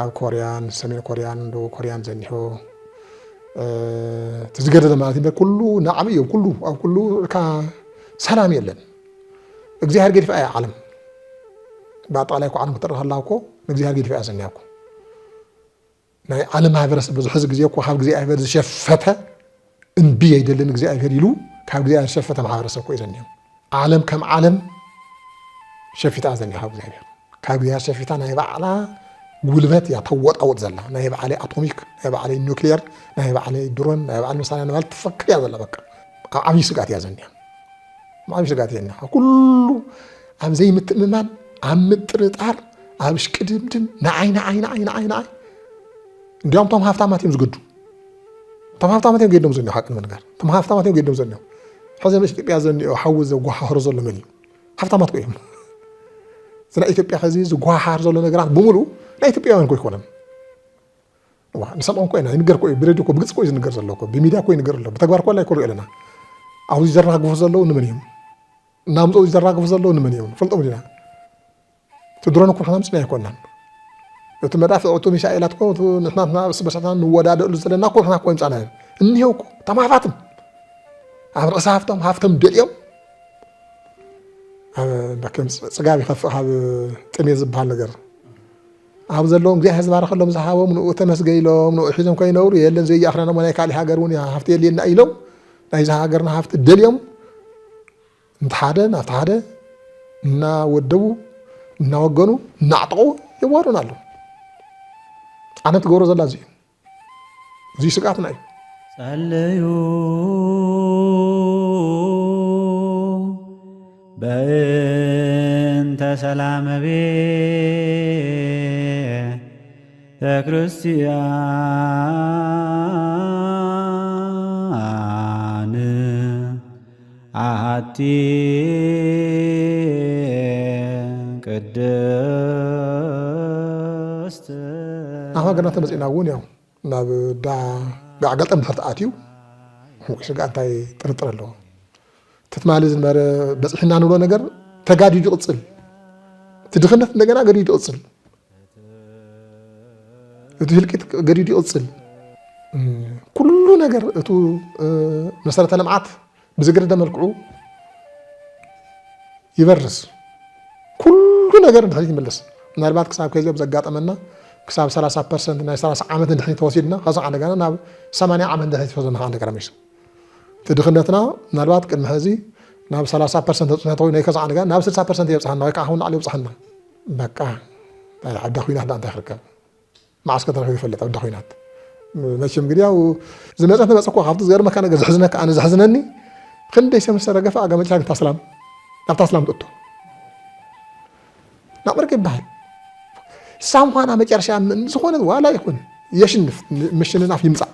ኣብ ኮሪያን ሰሜን ኮሪያን ዶ ኮሪያን ዘኒው تزجرد ما تبي كله نعمي وكله أو كله كسلام يلن እግዚአብሔር ግን ፈአ ዓለም ባጣላይ እኮ ዓለም ተረህ አላውኮ እግዚአብሔር ግን ፈአ ዘኛውኮ ናይ ዓለም ማህበረሰብ ብዙ ህዝብ ጊዜ እኮ ካብ እግዚአብሔር ዝሸፈተ እንቢ አይደለን እግዚአብሔር ይሉ ካብ እግዚአብሔር ሸፈተ ማህበረሰብ እኮ ይዘኛው ዓለም ከም ዓለም ሸፊታ ዘኛው እግዚአብሔር ካብ እግዚአብሔር ሸፊታ ናይ ባዕላ ጉልበት ያተወጣውጥ ዘላ ናይ ባዕላ አቶሚክ ናይ ባዕላ ኒውክሊየር ናይ ባዕላ ድሮን ናይ ባዕላ መሳሪያ ነው ተፈክር ያዘላ በቃ ዓብይ ስጋት ያዘኛው ማም ስጋቴና ሁሉ አም ዘይ ምትምማን አም ጥርጣር አብሽ ቅድምድም ናይና እንዲያውም ተም ሀፍታማቴም ዝግዱ ተም ሀፍታማቴም ገደም ዘነው ሐቅ መንጋር ተም ሀፍታማቴም ገደም ዘነው ሐዘ መሽ ኢትዮጵያ ዘነው ሐውዝ ዘጓሃር ዘሎ ምን ሀፍታማት ቆይም ስለ ኢትዮጵያ ሐዚ ዘጓሃር ዘሎ ነገራት በሙሉ ለኢትዮጵያውያን ቆይ ሆነም ዋ ንሰማን ቆይና ይንገር ቆይ ብሬዲዮ ቆ ብግጽ ቆይ ዝንገር ዘሎ ቆ በሚዲያ ቆይ ንገር ዘሎ በተግባር ቆ ላይ ቆር ያለና አው ይዘራግፉ ዘለው ንምን ናምጾ ይዘራግፉ ዘለው ንምን ፈልጦ ምዲና ትድሮን እኮ ሓምስ ነው ይኮናል እቲ መዳፍ ኦቶ ሚሳኤላት እኮ ንሕና በሰታን ንወዳደሉ ዘለና እኮ ሓና ቆም ጻና እንሂው እኮ ተማፋትም ኣብ ርእሳ ሃፍቶም ደልዮም በከም ጽጋብ ይኸፍ ኣብ ጥሜ ዝብሃል ነገር ኣብ ዘለዎም ግዜ ህዝብ ባረኸሎም ዝሃቦም ንኡ ተመስገይሎም ንኡ ሒዞም ኮይነውሩ የለን ዘይኣኽረና ማይ ካሊ ሃገር እውን ሃፍቲ የለና ኢሎም ናይ ሀገርና ሀብት ደልዮም እንተሓደ ናፍተሓደ እና ወደቡ እና ወገኑ ናጥቁ ይዋሩናሉ አነት ጎሮ ዘላ እዚ ስጋትና እዩ ጸልዩ በእንተ ሰላመ ቤተ ክርስቲያን አሐቲ ቅድስት አሁን ተመጽና እውን ያው ናብ ጋገልጠም ተርታአትዩ ስጋታይ ጥርጥር አለው ተትማል ዝነበረ በጽሕና ንብሎ ነገር ተጋዲዱ ይቅጽል ትድኽነት እንደገና ገዲዱ ይቅጽል እትህልቂት ገዲዱ ይቅጽል ኩሉ ነገር እቱ መሰረተ ልምዓት بزجرده መልክዑ ይበርስ ኩሉ ነገር እንደዚህ ይመለስ ምናልባት ክሳብ ከዚያ በዘጋጠመና ክሳብ 30% ናይ 30 ዓመት እንደዚህ ተወሲድና ከዛ እንደገና ናብ 80 ዓመት እንደዚህ ተወሰድና እንደገና መሽ ትድኽነትና ምናልባት ቅድመ ህዚ ናብ 30% ተጽናተው ናይ ከዛ እንደገና ናብ 60% ይብጽሐና ወይ ካሁን አለ ይብጽሐና በቃ አዳ ኹይናት ዳንታ ይርከብ ማስከተ ነው ይፈልጣው አዳ ኹይናት መቼም እንግዲህ ያው ዝመጸተ መጽኮ ሀብቱ ዘር መካነ ገዝሕዝነካ አነ ዝሕዝነኒ ክንደይ ሰምሰረ ገፋ አገመጫ ተስላም نبت سلام تطو نقبرك بحال سامخانا مجرشا من زخونه ولا يكون يشنف مشننا في يمصع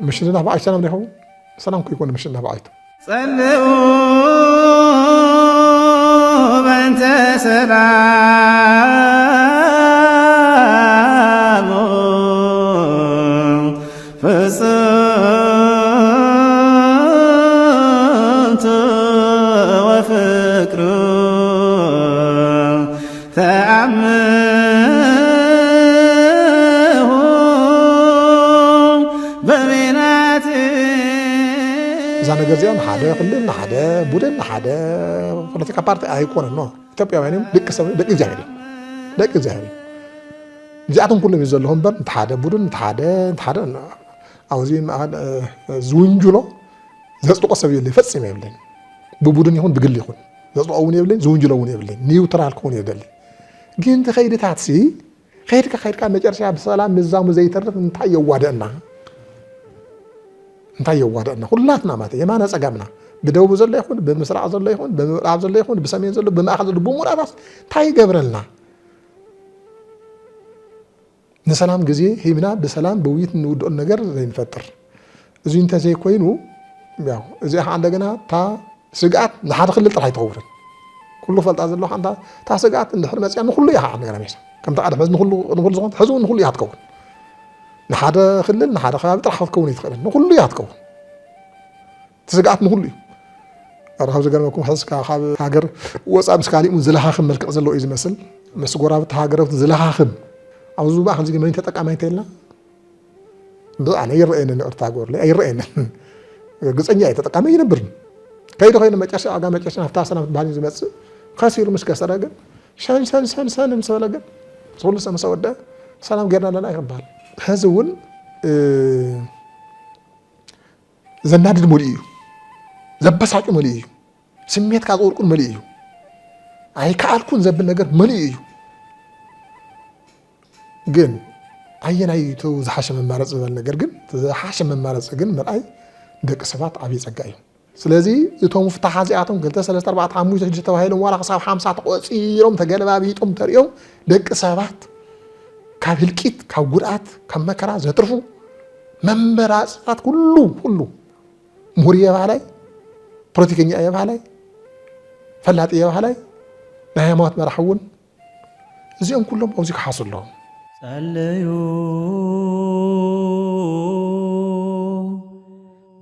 مشننا بعيد سلام لهو سلام كيكون مشننا بعيد صلوا بنت سلام فصلت وفكر تأمه بمنات إذا نجزيان حدا كلنا حدا بودن حدا فلتك بارت أيكون إنه تبي يعني دك سوي دك زهري دك زهري جاتهم كلهم يزلهم بر نتحدا بودن نتحدا عاوزين معاد زونجلو زستو قصبي اللي فصم يبلين ببودن يكون بقل يكون زستو أوني يبلين زونجلو أوني يبلين نيوترال كون يبلين جين تخيل تاتسي خيرك كان نجرشها بسلام نظام زي ترف نتحيا وادنا نتحيا وادنا كلاتنا مات يمانا صقامنا بدوب زله يكون بمسرع زله يكون بمعرب زله يكون بسمين زله بمأخذ زله بمراس تاي قبرلنا نسلام جزي هيمنا بسلام بويت نود النجر زي نفتر إذا أنت زي كوينو ياو إذا عندنا تا سقعت لحد خلي طلع يتطور كله فلت أزل له عندها تا سقعت اللي حرمت يعني كله يها عندنا ميسا كم تعرف بس نقول زغون حزون نقول يها تكون لحد خلي لحد خلي طلع تكون يتخيل نقول يها تكون تسقعت نقول أرهاب زجر ماكم حس كخاب هاجر وصاب سكالي من زلها خم ملك أزل له إذا مثل مسجورة بتهاجر وزلها خم عاوزو بقى خمسة جمعين تتقع ما يتلا ده أنا يرأينا نرتاجور لي يرأينا جزء نيجي تتقع ما ينبرن كيدو خينا ما تشاء أجا ما تشاء نفتح سنة بعدين زمات خاسير مش كسر أجا شان مسوي أجا صول سما سودا سلام جرنا لنا يربال هزول زناد المولي زبس حاجة مولي سميت كأقول كون مولي أي كأقول كون زب النجار مولي جن أي نايتو زحشة من مارس النجار جن زحشة من مارس جن مرأي دك صفات عبي سجايو سلازي يتوم فتح حزياتهم قلت سلست 4 عمود تجي توهيلهم ولا قصاب 5 قصيرهم تجلب أبيتهم تريهم دك صفات كابلكيت كوجرات كم مكرا زترفو ممبرات كله موريا علي بروتيكينيا أيام علي فلات أيام علي نهايمات مرحون زيهم كلهم أوزيك حاصل لهم صليوا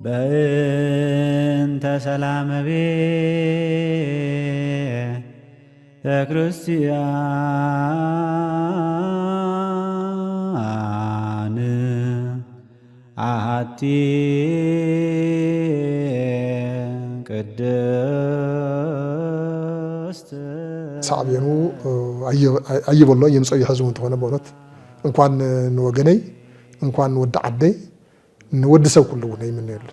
بأنت سلام بي يا كريستيان عهدي قدست صعبينو أي والله يمسوا يحزون توانا بونت እንኳን ንወገነይ እንኳን ንወድ ዓደይ ንወድ ሰብ ኩሉ እውን ኣይምነየሉ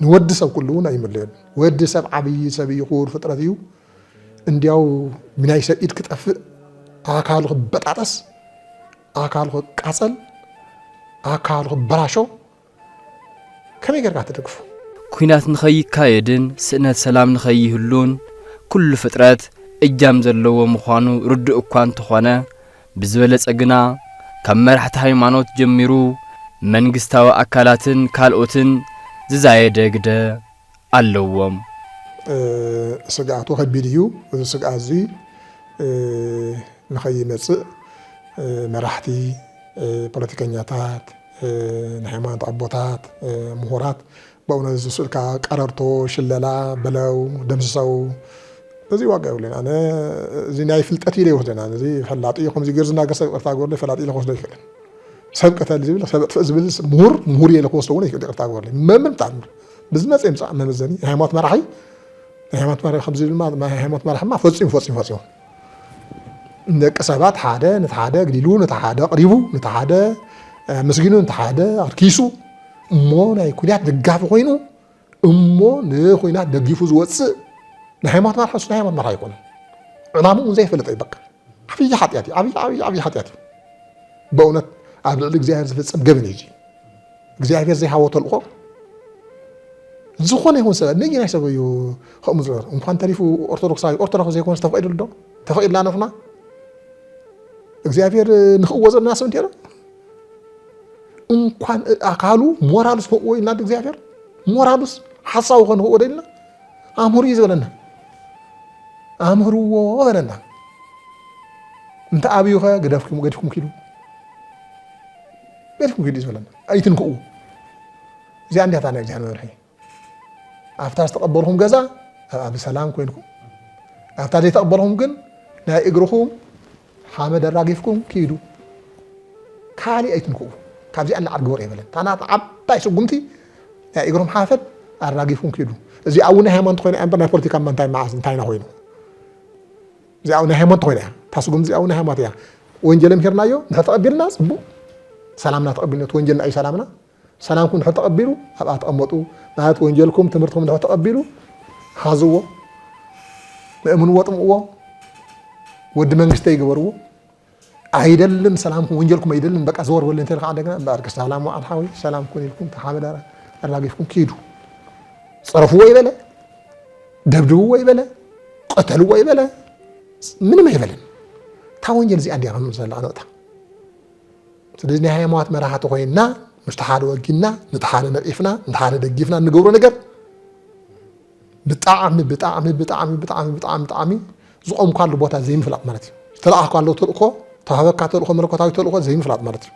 ንወድ ሰብ ኩሉ እውን ኣይምነየሉ ወድ ሰብ ዓብይ ሰብ ይኹር ፍጥረት እዩ እንዲያው ምናይ ሰብ ኢድ ክጠፍእ ኣካሉ ክበጣጠስ ኣካሉ ክቃፀል ኣካሉ ክበላሾ ከመይ ጌርካ ትደግፉ ኩናት ንኸይካየድን ስእነት ሰላም ንኸይህሉን ኩሉ ፍጥረት እጃም ዘለዎ ምዃኑ ርዱእ እኳ እንተኾነ ብዝበለፀ ግና كم مرحت هايمانوت جميرو منغستاو أكالاتن كالوتن زايد جدا اللوم سقعتو خبيريو سقعزي نخي مسء مرحتي بوليتيكانياتات نحيمانت عبوتات مهورات باونا زسولكا قررتو شللا بلاو دمسساو بزي واقع يقولين أنا زي ناي فلتأتي لي وحدنا أنا زي فلاتي يقوم زي جرزنا قصة أرتاقور لي فلاتي لخوص لي كلن سبب كتال زي ولا سبب فزبل مهور يلخوص لوني كده أرتاقور لي ما من تعمر بزمت إمسا ما مزني هيمات مرحي هيمات مرحي خمسة ما هيمات مرحي ما فوتسين إنك سبات حدا نتحدا قليلو نتحدا قريبو نتحدا مسجينو نتحدا أركيسو مو ناي كليات دقاف خوينو مو نخوينات دقيفو زواتس نهايمات مرحلة نهايمات مرحلة يكون عظامه زي فلت يبقى عبي حطياتي عبي حطياتي بونت عبد الله زي هذا فلسم قبل يجي زي هذا زي حوط الأخر ዝኾነ ይኹን ሰብ ነይ ናይ ሰብ እዩ ከምኡ ዝገበር እንኳን ተሪፉ ኦርቶዶክስ ዘይኮነ ተፈቂዱ ዶ ተፈቂድና ነፍና እግዚአብሔር ንኽእዎ ዘለና ሰብ እንተሮ እንኳን አካሉ ሞራሉስ ክእዎ ኢልና እግዚአብሔር ሞራሉስ ሓሳቡ ክእዎ ደልና አምሩ ይዘለና አምሩዎ በለና እንተ አብዩኸ ገደፍኩም ኪዱ ይዘለና አይትንክኡ እዚኣ እንዲያታ ናይ እግዚአብሔር መርሒ አፍታ ዝተቀበልኩም ገዛ ኣብ ሰላም ኮይንኩም አፍታ ዘይተቀበልኩም ግን ናይ እግርኩም ሓመድ ኣራጊፍኩም ኪዱ ካሊእ ኣይትንክኡ ካብዚኣ ንዓርግበር የበለን ታናት ዓባይ ስጉምቲ ናይ እግሮም ሓፈድ ኣራጊፍኩም ኪዱ እዚ ኣብ ናይ ሃይማኖት ኮይና እምበር ናይ ፖለቲካ መንታይ ማዓስ እንታይና ኮይኑ እዚ ኣብ ናይ ሃይማኖት ኮይና ታስጉም እዚ ኣብ ናይ ሃይማኖት እያ ወንጀለም ሄርናዮ ንተቀበልና ጽቡቅ ሰላምና ተቀበልነት ወንጀልና ኣይ ሰላምና ሰላምኩም ንሕር ተቀቢሉ ኣብኣ ተቐመጡ ማለት ወንጀልኩም ትምህርትኩም ንሕር ተቀቢሉ ሓዝዎ ምእምንዎ ጥምቅዎ ወዲ መንግስቲ ይገበርዎ አይደለም ሰላምኩም ወንጀልኩም አይደለም በቃ ዘወር ወለ እንተ ልካ እንደገና ባርክ ሰላም ወአልሐዊ ሰላም ኩን ይልኩም ተሐመድ አራጊፍኩም ኪዱ ጽረፍዎ ይበለ ደብድብዎ ይበለ ቀተልዎ ይበለ ምንም አይበለን ታ ወንጀል እዚ አንዲያ ነው ዘላ ነውታ ስለዚህ ናይ ሃይማኖት መራሓቲ ኮይና ምስተሓደ ወጊና ንተሓደ ነጥፍና ንተሓደ ደግፍና ንገብሮ ነገር ብጣዕሚ ዝቆም ካሉ ቦታ ዘይምፍላጥ ማለት እዩ ተላኣህ ካሉ ተልእኮ ተሃበካ ተልእኮ መለኮታዊ ተልእኮ ዘይምፍላጥ ማለት እዩ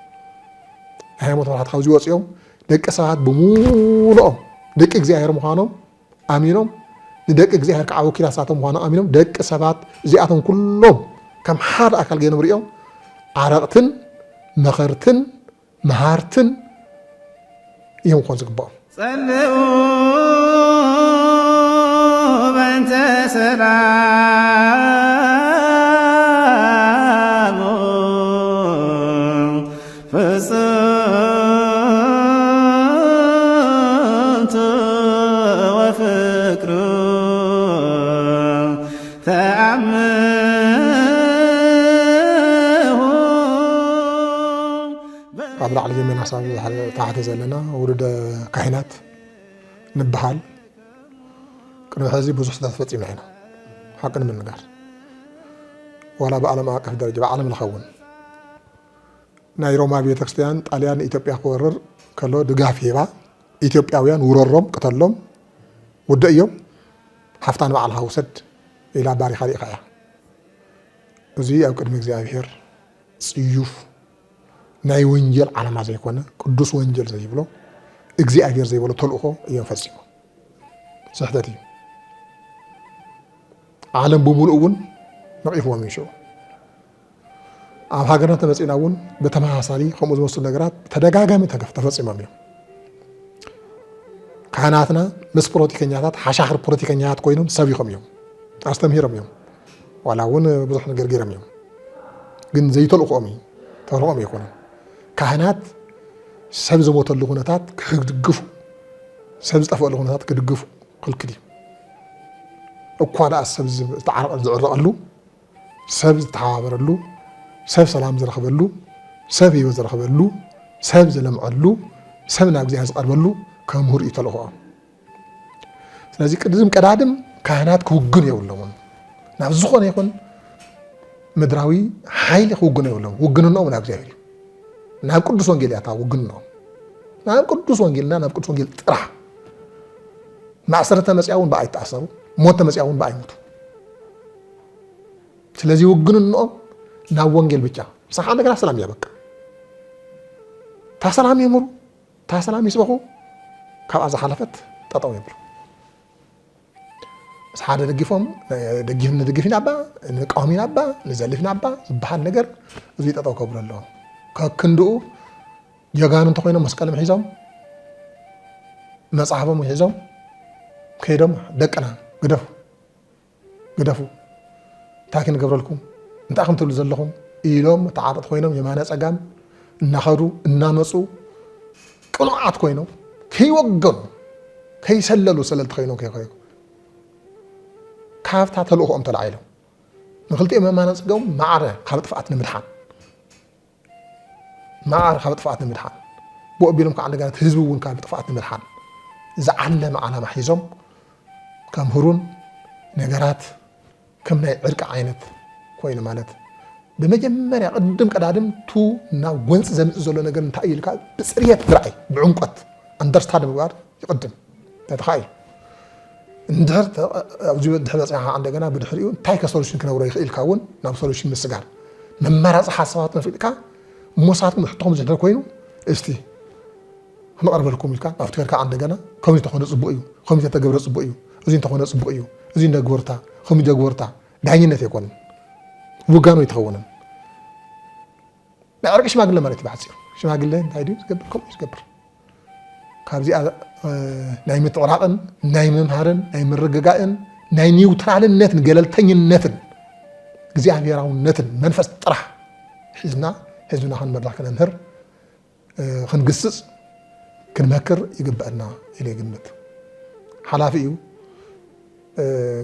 ሃይማኖት መራሓቲ ካብዚ ወፅዮም ደቂ ሰባት ብሙሉኦም ደቂ እግዚአብሔር ምዃኖም ኣሚኖም ንደቂ እግዚአብሔር ከዓ ወኪላሳቶም ምዃኖም ኣሚኖም ደቂ ሰባት እዚኣቶም ኩሎም ከም ሓደ ኣካል ገይሮም ሪኦም ዓረቕትን መኸርትን መሃርትን እዮም ኮን ዝግባኦም ጸልኡ በእንተ ሰላም ፍጽምት ወፍቅር ኣብ ላዕሊ የመና ሳብ ታሕቲ ዘለና ውሉደ ካህናት ንበሃል ቅድሚ ሕዚ ብዙሕ ስህተት ፈፂምና ኢና ሓቂ ንምንጋር ዋላ ብዓለም ኣቀፍ ደረጃ ብዓለም ዝኸውን ናይ ሮማ ቤተክርስትያን ጣልያን ኢትዮጵያ ክወርር ከሎ ድጋፍ ሂባ ኢትዮጵያውያን ውረሮም ቅተሎም ውደ እዮም ሓፍታ ንባዕልካ ውሰድ ኢላ ባሪኻ ሪኢኻ እያ እዚ ኣብ ቅድሚ እግዚአብሔር ጽዩፍ ናይ ወንጀል ዓላማ ዘይኮነ ቅዱስ ወንጀል ዘይብሎ እግዚአብሔር ዘይብሎ ተልእኮ እዮም ፈፂሞ ስሕተት እዩ ዓለም ብምሉእ እውን ነቂፍዎም ይሽኡ ኣብ ሃገርና ተመፂና እውን ብተመሳሳሊ ከምኡ ዝመስሉ ነገራት ተደጋጋሚ ተፈፂሞም እዮም ካህናትና ምስ ፖለቲከኛታት ሓሻኽር ፖለቲከኛታት ኮይኖም ሰቢኾም እዮም ኣስተምሂሮም እዮም ዋላ እውን ብዙሕ ነገር ገይሮም እዮም ግን ዘይተልእኮኦም እዩ ተልእኮኦም ኣይኮነን ካህናት ሰብ ዝሞተሉ ኩነታት ክድግፉ ሰብ ዝጠፍአሉ ኩነታት ክድግፉ ክልክል እዩ እኳ ደኣ ሰብ ዝተዓረቐ ዝዕረቐሉ ሰብ ዝተሓባበረሉ ሰብ ሰላም ዝረኽበሉ ሰብ ህይወት ዝረኽበሉ ሰብ ዝለምዐሉ ሰብ ናብ እግዚአብሔር ዝቐርበሉ ከምህር እዩ ተልእኮኦም ስለዚ ቅድም ቀዳድም ካህናት ክውግኑ የብሎምን ናብ ዝኾነ ይኹን ምድራዊ ሓይሊ ክውግኑ የብሎም ውግንኖም ናብ እግዚአብሔር እዩ ናብ ቅዱስ ወንጌል ያታ ውግንኖም ናብ ቅዱስ ወንጌልና ናብ ቅዱስ ወንጌል ጥራሕ ማእሰረተ መጽያውን በአይ ተኣሰሩ ሞት መጽያውን በአይ ሞቱ ስለዚህ ውግንኖም ናብ ወንጌል ብቻ ሳሓ ነገር ሰላም ያበቃ ታሰላም ይምሩ ታሰላም ይስበኹ ካብ ኣዝሓለፈት ጠጠው ይብሉ ሓደ ደግፎም ደግፊና ኣባ ንቃወሚና ኣባ ንዘልፍና ኣባ ዝበሃል ነገር እዚ ጠጠው ከብሉ ኣለዎ ከክንድኡ ጀጋኑ እንተኮይኖም መስቀሎም ሒዞም መጽሓፎም ሒዞም ከይዶም ደቅና ግደፉ እንታይ ክንገብረልኩም እንታይ ከም ትብሉ ዘለኹም ኢሎም ተዓረض ኮይኖም የማነ ፀጋም እናኸዱ እናመፁ ቅኑዓት ኮይኖም ከይወገኑ ከይሰለሉ ሰለልቲ ኮይኖም ከይኮዩ ካብታ ተልእኮኦም ተላዒሎም ንክልቲኦም የማነ ፀጋም ማዕረ ካብ ጥፍኣት ንምድሓን ብኡ ኣቢሎም ከዓ እንደገና ህዝቢ እውን ካብ ጥፍኣት ንምድሓን زعلم على محيزهم كم هرون نجارات كم ناي عرق عينت كوين مالت بمجمّر قدم قدادم تو نا ونس زمز زلو نجار نتأيل كا بسرية برأي بعمقت أندرست هذا بقار يقدم تتخيل ندهر أوجي ندهر صراحة عندنا بدحريو تايك سولوشن كنا وراي خيل كون نام سولوشن مسجار ممارس حساباتنا في الكا موسات محتوم زهر كوينو استي هلا أربع لكم الكا أفتكر كا عندنا كم يتخون صبويو كم يتجبر صبويو زين تخون صبويو زين دجورتا كم دجورتا دعينا تيكون وقانو يتخونن لا أرجع ما قلنا ما نتبعسير ما قلنا هايدي يقبر كم يقبر كابزي نايم تورعن نايم مهارن نايم الرجاءن نايم يوترالن نتن جلالتين نتن جزء عن يراون نتن منفس طرح حزنا خن مرة كنا نهر خن قصص كن مكر يقبلنا إلى جنة حلافيو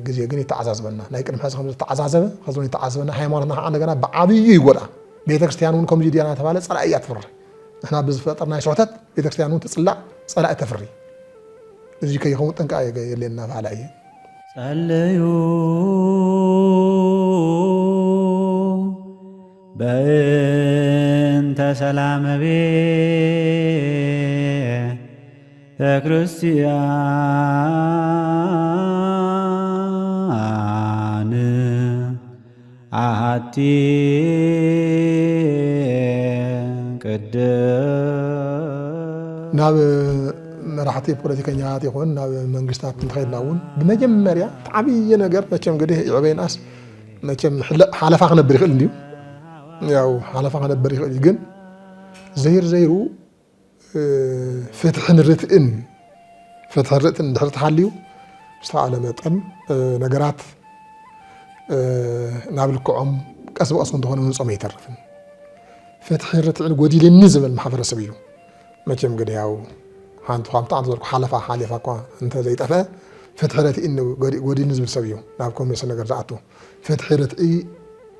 جزء جني تعزز بنا نايك نحس خمسة تعزز خزوني تعزز بنا هاي مرنا عندنا بعبي يقولا بيت كريستيانون كم جديانا تبالي صار أي أتفرج إحنا بزفترنا شوتات بيت كريستيانون تصلع صلاة تفري إذا كي يخون تنك آية جاي اللي لنا فعل أيه صليوا بأنت سلام بي كريستيان عهدي قد ناب مرحتي بوليتيكيات يكون ناب منجستات تخيل ناون بمجمّريا تعبي نجار ماشم قديه يعبين ناس ماشم حلفا خنا بريخ انديو ياو حلفا خنا بريخ جن زيرو فتح الرتئن دحر تحليو استعلى مطن نجارات ناب الكعم كسب اصلا تكون من صوم يترفن فتح الرتئن غودي للنزم المحفرسب يو ماشم قدياو هانت خامت عنده حالفا كوا انت زي طفا فتحرت انه غودي نزل سبيو نابكم يسن ነገር ዛአቱ فتحرت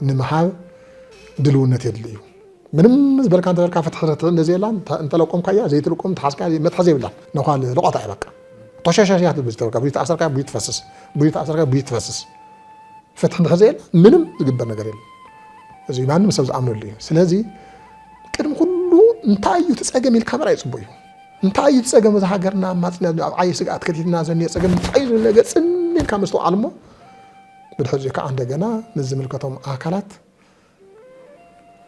نمحاب دلونت يدليو ምንም ዝበልካ አንተ በልካ فتحرت እንደዚህ የላን እንተ ለቆም ካያ ዘይት ለቆም ተሐስካ መትሐዘ ይብላል ነው ካለ ለቆጣ ይበቃ ተሻሻሻት ብዝተውካ ቢት አሰርካ ቢት ፈሰስ فتح እንደዚህ የላ ምንም ዝግበር ነገር የለም እዚ ማንም ሰብ ዝአምነልኝ ስለዚህ ቅድም ሁሉ እንታዩ ተጸገም ይል ካሜራ ይጽበዩ እንታይ ይጸገም ዘ ሀገርና ማጽና አይ ስጋት ከቲና ዘን ይጸገም እንታይ ነገር ጽንል ካመስቶ አልሞ በድሕሪ ከ እንደገና ንዝምልከቶም አካላት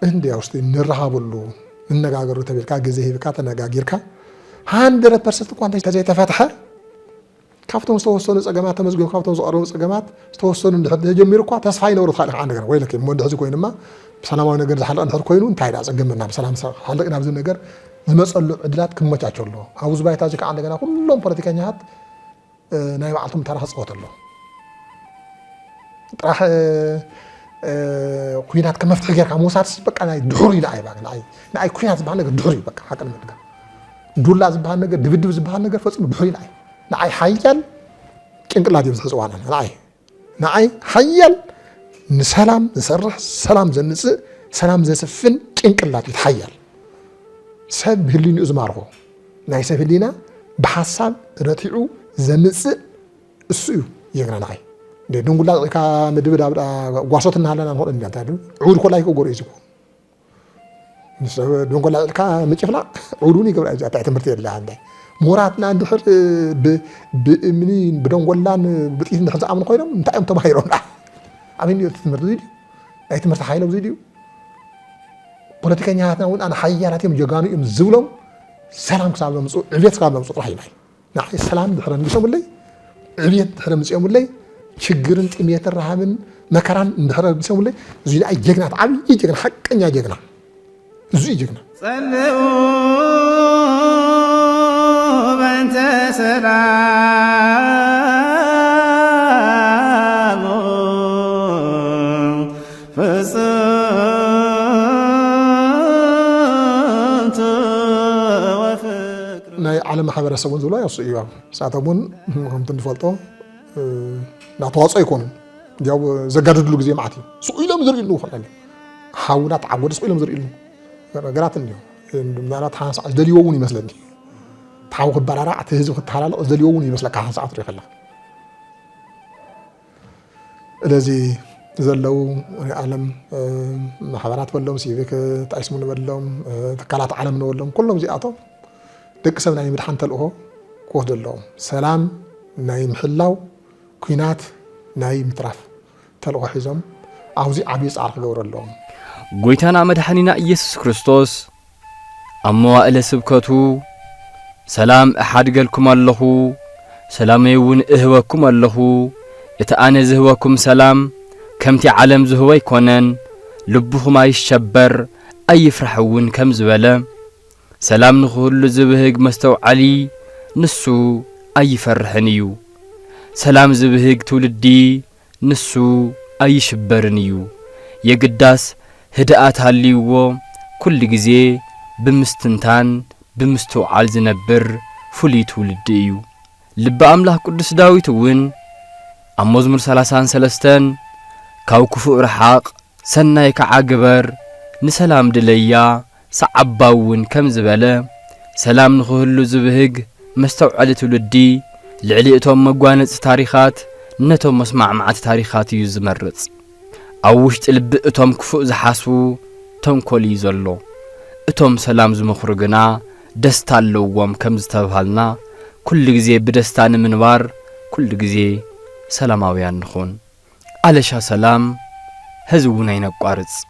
እንዲያ ውስጥ ንረሃብሉ እንነጋገሩ ተብልካ ግዜ ሂብካ ተነጋጊርካ 100% እንኳን ተዘይ ተፈትሐ ካብቶም ዝተወሰኑ ጸገማት ተመዝገቡ ካብቶም ዝቀረቡ ጸገማት ዝተወሰኑ እንድሕር ተጀሚሩ እኳ ተስፋ ይነብሩ ታሪክ አንድ ነገር ወይ ለከ ሞንድሕ ኮይንማ ሰላማዊ ነገር ዝሓለቀ እንድሕር ኮይኑ እንታይ ዳ ጸገምና በሰላም ሓለቅና ብዙ ነገር ዝመጸሉ ዕድላት ክመቻቸው ኣሎ አውዝ ባይታ ዚካ እንደገና ሁሉም ፖለቲከኛት ናይ ባዕልቶም ታሪክ ጽወተሎ ጥራሕ ኩናት ከመፍትሕ ጌርካ መውሳድስ በቃ ናይ ድሑር ኢላ ኣይባግ ናይ ኩናት ዝበሃል ነገር ድሑር እዩ በቃ ሓቅን ምድጋ ዱላ ዝበሃል ነገር ድብድብ ዝበሃል ነገር ፈጽሙ ድሑር ኢላ ናይ ሓያል ጭንቅላት እዩ ዝፅዋና ናይ ሓያል ንሰላም ዝሰርሕ ሰላም ዘንጽእ ሰላም ዘስፍን ጭንቅላት እዩ ሓያል ሰብ ህሊና ዝማርሆ ናይ ሰብ ህሊና በሐሳብ ረቲዑ ዘምጽእ እሱ እዩ የግና ናይ ደንጉላ ካ ምድብዳ ጓሶትና ሃለና ነው እንዴ ታዱ ዑድ ኮላይ ኮ ጎሬ ይዝኩ ንሰብ ደንጉላ ካ ምጭፍላ ዑዱን ይገብራ እዛ ታይ ትምርት የለ አንዴ ሞራትና እንድሕር በእምኒ በደንጉላን ብጥይት እንድሕር ዝኣምን ኮይኖም እንታይም ተማሂሮና አብን ትምርት ዚዲ አይ ትምርት ሃይለው ዚዲ ፖለቲከኛትና ወን አና ሓያላትም ጀጋኑ እዮም ዝብሎም ሰላም ክሳብ ለምጹ ዕብየት ክሳብ ለምጹ ጥራሕ ይማይ ናይ ሰላም ድሕረ ንግሶምለይ ዕብየት ድሕረ ምጽዮምለይ ችግርን ጥሜትን ረሃብን መከራን እንድሕረ ንግሶምለይ እዚ ናይ ጀግናት ዓብይ ጀግና ሓቀኛ ጀግና እዚ ጀግና ጸልኡ በእንተ ሰላም ናይ ዓለም ማሕበረሰቡን ዝብሎ ያሱ እዩ ሳተሙን ከምቲ ንፈልጦ ናተዋጽኦ ይኮኑ ያው ዘጋድድሉ ግዜ ማዓት እዩ ስኢሎም ዝርኢሉ ይኾናል ሓውናት ዓጎደ ስኢሎም ዝርኢሉ ነገራት እንዲሁ ምናልባት ሓንሳ ዝደልይዎውን ይመስለኒ ታው ክባራራ አትህዝብ ክተሃላለቕ ዘልየውን ይመስለካ ሰዓት ይኸላ ስለዚህ ዘለው ዓለም ማሕበራት በሎም ሲቪክ ጣይስሙ ንበሎም ተካላት ዓለም ንበሎም ኩሎም ዚኣቶም ደቂ ሰብ ናይ ምድሓን ተልእኮ ክወስዱ ኣለዎም ሰላም ናይ ምሕላው ኩናት ናይ ምትራፍ ተልእኮ ሒዞም ኣብዚ ዓብዪ ፃዕሪ ክገብሩ ኣለዎም ጎይታና መድሓኒና ኢየሱስ ክርስቶስ ኣብ መዋእለ ስብከቱ ሰላም ኣሓድገልኩም ኣለኹ ሰላመይ እውን እህበኩም ኣለኹ እቲ ኣነ ዝህበኩም ሰላም ከምቲ ዓለም ዝህቦ ኣይኮነን ልብኹም ኣይሸበር ኣይፍራሕውን ከም ዝበለ ሰላም ንኽህሉ ዝብህግ መስተውዓሊ ንሱ ኣይፈርሕን እዩ ሰላም ዝብህግ ትውልዲ ንሱ ኣይሽበርን እዩ የግዳስ ህድኣት ሃልይዎ ኩሉ ግዜ ብምስትንታን ብምስተውዓል ዝነብር ፍሉይ ትውልዲ እዩ ልበ ኣምላኽ ቅዱስ ዳዊት እውን ኣብ መዝሙር 33 ካብ ክፉእ ረሓቕ ሰናይ ከዓ ግበር ንሰላም ድለያ ሰዓባውን ከም ዝበለ ሰላም ንኽህሉ ዝብህግ መስተውዓሊ ትውልዲ ልዕሊ እቶም መጓነፂ ታሪኻት ነቶም መስማዕማዓት ታሪኻት እዩ ዝመርጽ ኣብ ውሽጢ ልቢ እቶም ክፉእ ዝሓስቡ ተንኰል እዩ ዘሎ እቶም ሰላም ዝመኽሩ ግና ደስታ ኣለዎም ከም ዝተብሃልና ኩሉ ግዜ ብደስታ ንምንባር ኩሉ ግዜ ሰላማውያን ንኹን ኣለሻ ሰላም ህዝቡን ኣይነቋርጽ